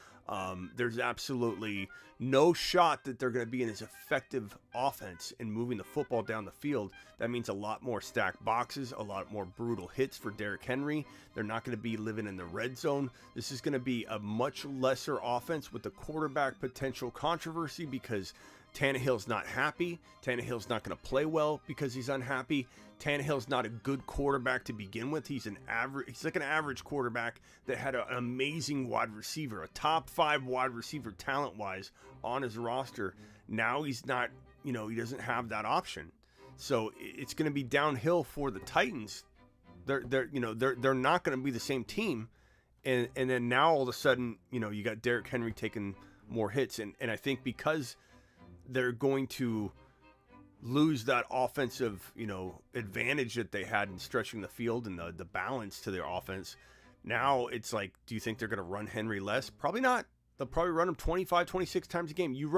There's absolutely no shot that they're going to be in as effective offense in moving the football down the field. That means a lot more stacked boxes, a lot more brutal hits for Derrick Henry. They're not going to be living in the red zone. This is going to be a much lesser offense with the quarterback potential controversy because Tannehill's not happy. Tannehill's not going to play well because he's unhappy. Tannehill's not a good quarterback to begin with. He's like an average quarterback that had an amazing wide receiver, a top 5 wide receiver talent-wise on his roster. Now he's not, he doesn't have that option. So it's going to be downhill for the Titans. They're not going to be the same team. And then now all of a sudden, you got Derrick Henry taking more hits. And I think because they're going to lose that offensive, advantage that they had in stretching the field and the balance to their offense. Now it's like, do you think they're going to run Henry less? Probably not. They'll probably run him 25, 26 times a game. You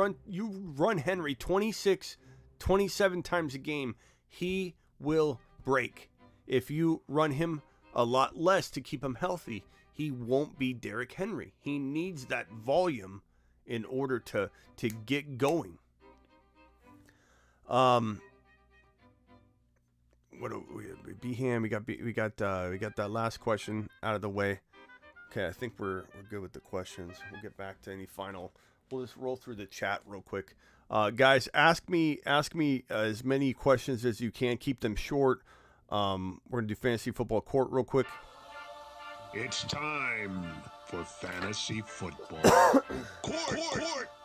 run Henry 26, 27 times a game, he will break. If you run him a lot less to keep him healthy, he won't be Derrick Henry. He needs that volume in order to get going. What do we Beham? We got that last question out of the way. Okay, I think we're good with the questions. We'll get back to any final. We'll just roll through the chat real quick. Guys, ask me as many questions as you can. Keep them short. We're gonna do fantasy football court real quick. It's time for fantasy football. Court.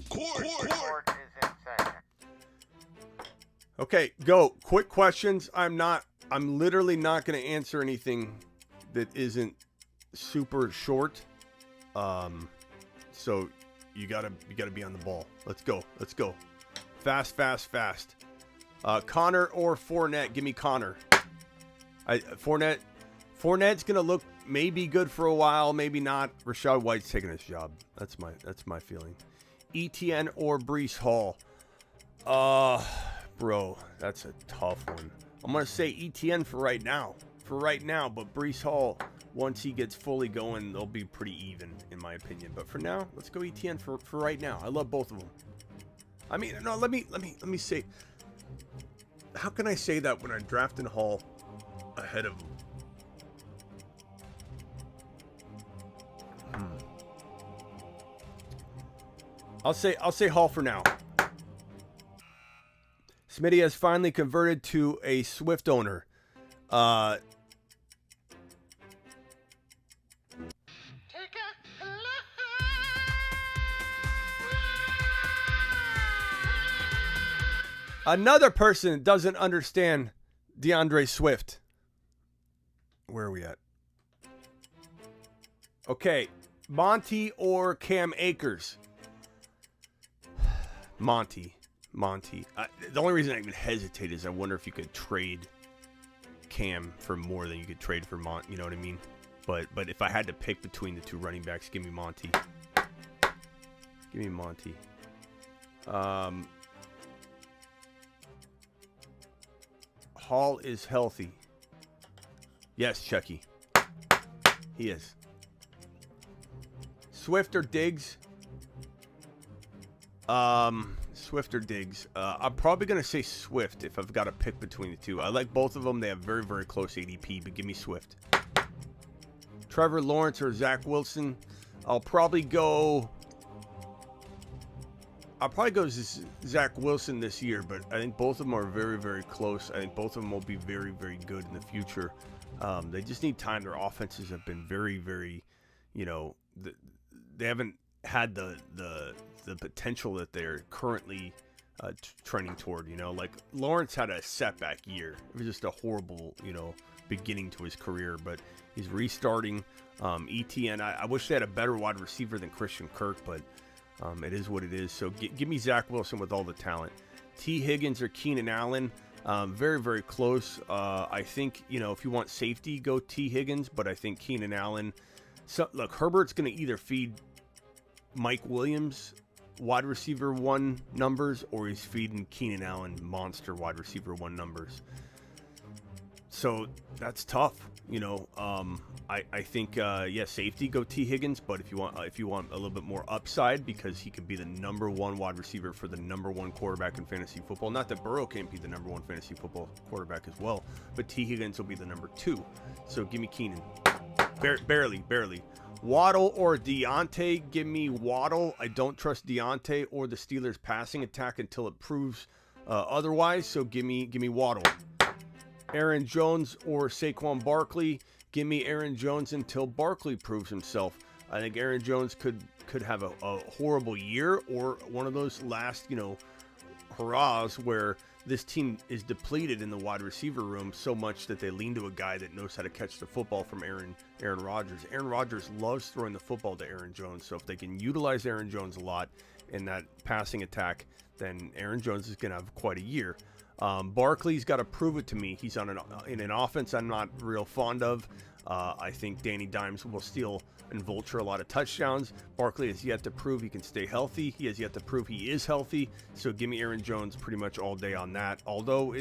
Court is in session. Okay, go. Quick questions. I'm literally not going to answer anything that isn't super short. So you gotta be on the ball. Let's go. Fast. Connor or Fournette? Give me Connor. Fournette's gonna look maybe good for a while, maybe not. Rashad White's taking his job. That's my feeling. Etienne or Breece Hall? Bro, that's a tough one. I'm gonna say Etienne for right now, but Breece Hall, once he gets fully going, they'll be pretty even, in my opinion. But for now, let's go Etienne for right now. I love both of them. I mean, no, let me say, how can I say that when I'm drafting Hall ahead of him? I'll say Hall for now. Smitty has finally converted to a Swift owner. Another person doesn't understand DeAndre Swift. Where are we at? Okay, Monty or Cam Akers? Monty. The only reason I even hesitate is I wonder if you could trade Cam for more than you could trade for Monty. You know what I mean? But if I had to pick between the two running backs, give me Monty. Hall is healthy. Yes, Chucky. He is. Swift or Diggs? Swift or Diggs? I'm probably going to say Swift if I've got to pick between the two. I like both of them. They have very, very close ADP, but give me Swift. Trevor Lawrence or Zach Wilson? I'll probably go Zach Wilson this year, but I think both of them are very, very close. I think both of them will be very, very good in the future. They just need time. Their offenses have been very, very, they haven't had the potential that they're currently trending toward. Like Lawrence had a setback year. It was just a horrible, beginning to his career, but he's restarting. Etienne, I wish they had a better wide receiver than Christian Kirk, but it is what it is. So give me Zach Wilson with all the talent. T. Higgins or Keenan Allen? Very, very close. I think, if you want safety, go T. Higgins, but I think Keenan Allen. So, look, Herbert's going to either feed Mike Williams wide receiver 1 numbers, or he's feeding Keenan Allen monster wide receiver 1 numbers. So that's tough. I think safety, go T. Higgins, but if you want a little bit more upside, because he could be the number 1 wide receiver for the number 1 quarterback in fantasy football. Not that Burrow can't be the number 1 fantasy football quarterback as well, but T. Higgins will be the number 2. So give me Keenan. Barely. Waddle or Deontay? Give me Waddle. I don't trust Deontay or the Steelers' passing attack until it proves otherwise. So give me Waddle. Aaron Jones or Saquon Barkley? Give me Aaron Jones until Barkley proves himself. I think Aaron Jones could have a horrible year, or one of those last, hurrahs where this team is depleted in the wide receiver room so much that they lean to a guy that knows how to catch the football from Aaron Rodgers. Aaron Rodgers loves throwing the football to Aaron Jones, so if they can utilize Aaron Jones a lot in that passing attack, then Aaron Jones is going to have quite a year. Barkley's got to prove it to me. He's in an offense I'm not real fond of. I think Danny Dimes will steal and vulture a lot of touchdowns. Barkley has yet to prove he can stay healthy. He has yet to prove he is healthy. So give me Aaron Jones pretty much all day on that. Although,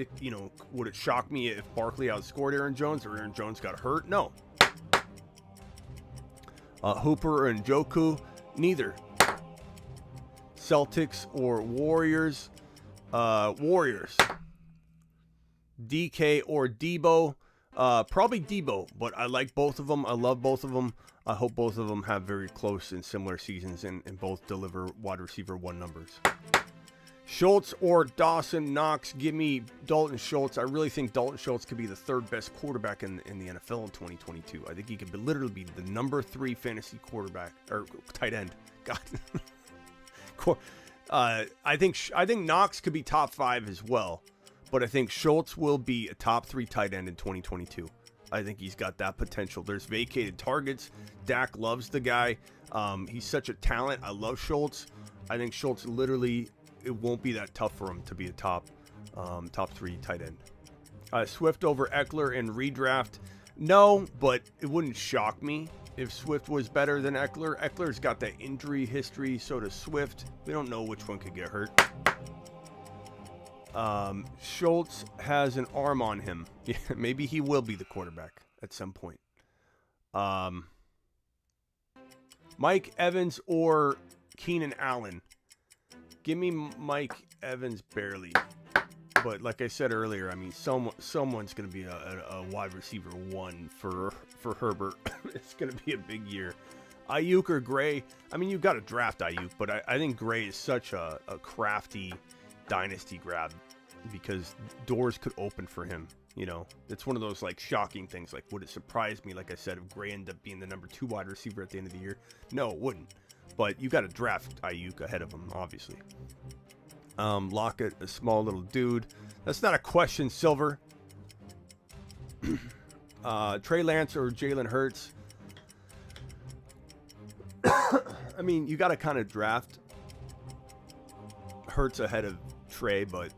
would it shock me if Barkley outscored Aaron Jones or Aaron Jones got hurt? No. Hooper or Njoku? Neither. Celtics or Warriors? Warriors. DK or Deebo? Probably Deebo, but I like both of them. I love both of them. I hope both of them have very close and similar seasons and both deliver wide receiver 1 numbers. Schultz or Dawson Knox? Give me Dalton Schultz. I really think Dalton Schultz could be the 3rd best quarterback in the NFL in 2022. I think he could literally be the number 3 fantasy quarterback or tight end. God. I think Knox could be top 5 as well, but I think Schultz will be a top 3 tight end in 2022. I think he's got that potential. There's vacated targets. Dak loves the guy. He's such a talent. I love Schultz. I think Schultz literally, it won't be that tough for him to be a top 3 tight end. Swift over Eckler in redraft? No, but it wouldn't shock me if Swift was better than Eckler. Eckler's got that injury history, so does Swift. We don't know which one could get hurt. Schultz has an arm on him. Yeah, maybe he will be the quarterback at some point. Mike Evans or Keenan Allen? Give me Mike Evans barely. But like I said earlier, I mean, someone's going to be a wide receiver 1 for Herbert. It's going to be a big year. Ayuk or Gray? I mean, you've got to draft Ayuk, but I think Gray is such a crafty dynasty grab because doors could open for him. You know, it's one of those like shocking things. Like, would it surprise me, like I said, if Gray ended up being the number 2 wide receiver at the end of the year? No, it wouldn't. But you got to draft Ayuk ahead of him, obviously. Lockett, a small little dude. That's not a question, Silver. Trey Lance or Jalen Hurts? I mean, you got to kind of draft Hurts ahead of Trey, but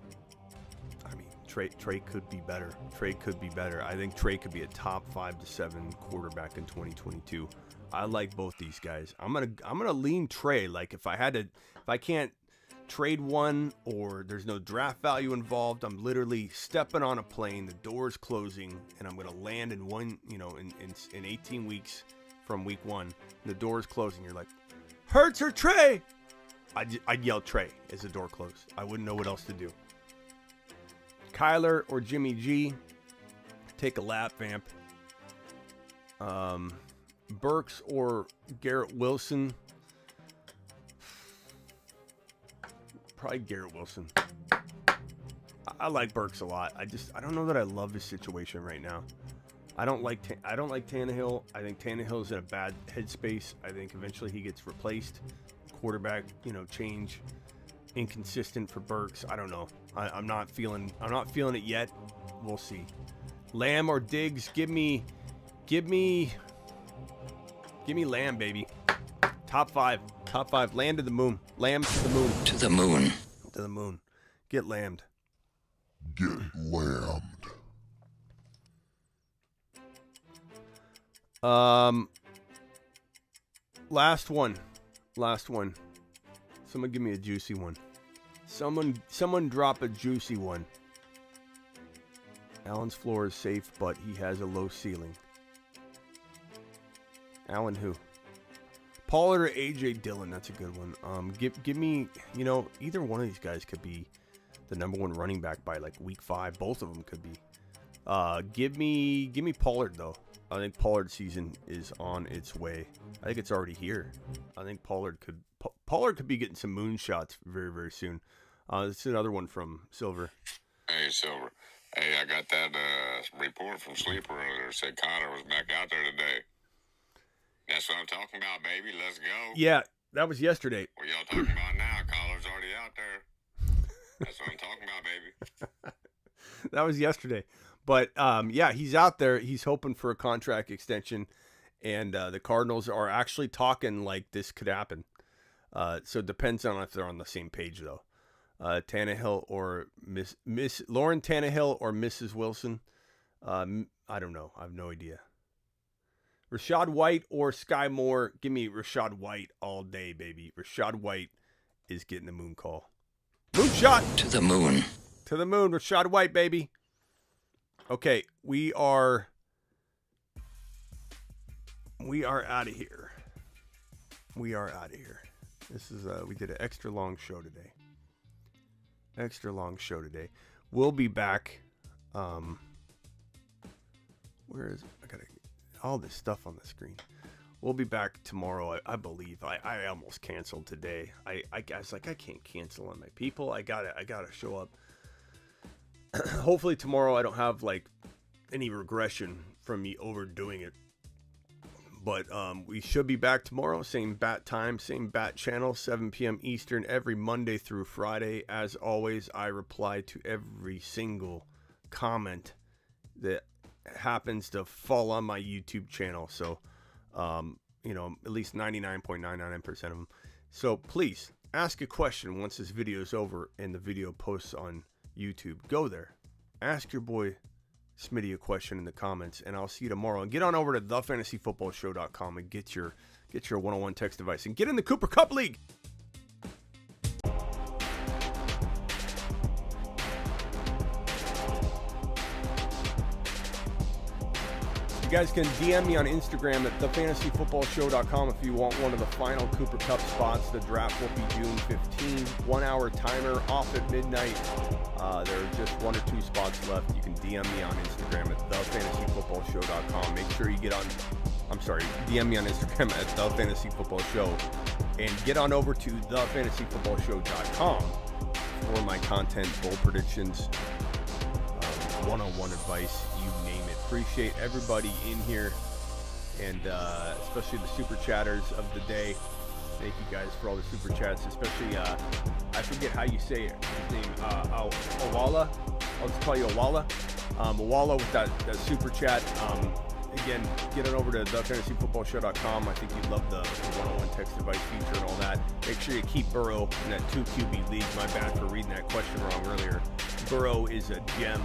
I mean, Trey could be better. Trey could be better. I think Trey could be a top 5 to 7 quarterback in 2022. I like both these guys. I'm gonna lean Trey. Like if I can't trade one or there's no draft value involved, I'm literally stepping on a plane, the door's closing, and I'm gonna land in one, you know, in 18 weeks from week 1. The door's closing. You're like, Hurts or Trey? I'd yell Trey as the door closed. I wouldn't know what else to do. Kyler or Jimmy G? Take a lap, Vamp. Burks or Garrett Wilson? Probably Garrett Wilson. I like Burks a lot. I don't know that I love his situation right now. I don't like Tannehill. I think Tannehill's in a bad headspace. I think eventually he gets replaced. Quarterback, change. Inconsistent for Burks. I don't know. I'm not feeling it yet. We'll see. Lamb or Diggs? Give me Lamb, baby. Top five. Land to the moon. Lamb to the moon. To the moon. To the moon. Get lambed. Get lambed. Last one. Someone give me a juicy one. Someone drop a juicy one. Allen's floor is safe, but he has a low ceiling. Allen who? Pollard or AJ Dillon? That's a good one. Give me, either one of these guys could be the number 1 running back by like week 5. Both of them could be. Give me Pollard though. I think Pollard's season is on its way. I think it's already here. I think Pollard could be getting some moonshots very, very soon. This is another one from Silver. Hey, Silver. Hey, I got that report from Sleeper earlier. Said Connor was back out there today. That's what I'm talking about, baby. Let's go. Yeah, that was yesterday. What y'all talking about now? Collar's already out there. That's what I'm talking about, baby. That was yesterday. But, yeah, he's out there. He's hoping for a contract extension. And the Cardinals are actually talking like this could happen. So it depends on if they're on the same page, though. Tannehill or Miss Lauren Tannehill or Mrs. Wilson. I don't know. I have no idea. Rashad White or Sky Moore. Give me Rashad White all day, baby. Rashad White is getting the moon call. Moonshot! To the moon. To the moon. Rashad White, baby. Okay, we are out of here. we are out of here. This is we did an extra long show today. We'll be back. Where is I got all this stuff on the screen. We'll be back tomorrow, I believe. I almost canceled today. I was like, I can't cancel on my people. I gotta show up. Hopefully tomorrow I don't have like any regression from me overdoing it. But we should be back tomorrow. Same bat time, same bat channel, 7 p.m. Eastern, every Monday through Friday. As always, I reply to every single comment that happens to fall on my YouTube channel. So, at least 99.999% of them. So please ask a question once this video is over and the video posts on YouTube. Go there. Ask your boy Smitty a question in the comments, and I'll see you tomorrow. And get on over to thefantasyfootballshow.com and get your 101 text device and get in the Cooper Cup League. You guys can DM me on Instagram at thefantasyfootballshow.com if you want one of the final Cooper Cup spots. The draft will be June 15. 1 hour timer off at midnight. There are just 1 or 2 spots left. You can DM me on Instagram at thefantasyfootballshow.com. Make sure you DM me on Instagram at thefantasyfootballshow and get on over to thefantasyfootballshow.com for my content, bowl predictions, one-on-one advice, you name it. Appreciate everybody in here, and especially the super chatters of the day. Thank you guys for all the super chats, especially I forget how you say it. His name Owala. I'll just call you Owala. Owala with that super chat. Again, get on over to thefantasyfootballshow.com. I think you'd love the one-on-one text device feature and all that. Make sure you keep Burrow in that 2 QB league. My bad for reading that question wrong earlier. Burrow is a gem,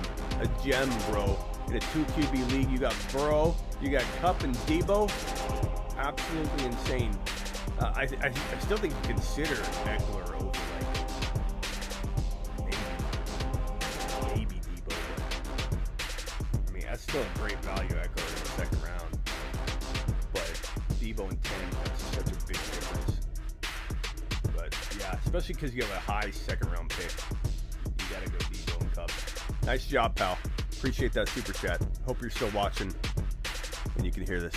bro. In a 2 QB league, you got Burrow, you got Kupp and Deebo. Absolutely insane. I still think you consider Eckler over maybe Deebo, but I mean that's still a great value Eckler in the second round. But Deebo and 10, that's such a big difference. But yeah, especially because you have a high second round pick, you gotta go Deebo and Kupp. Nice job, pal. Appreciate that super chat. Hope you're still watching and you can hear this.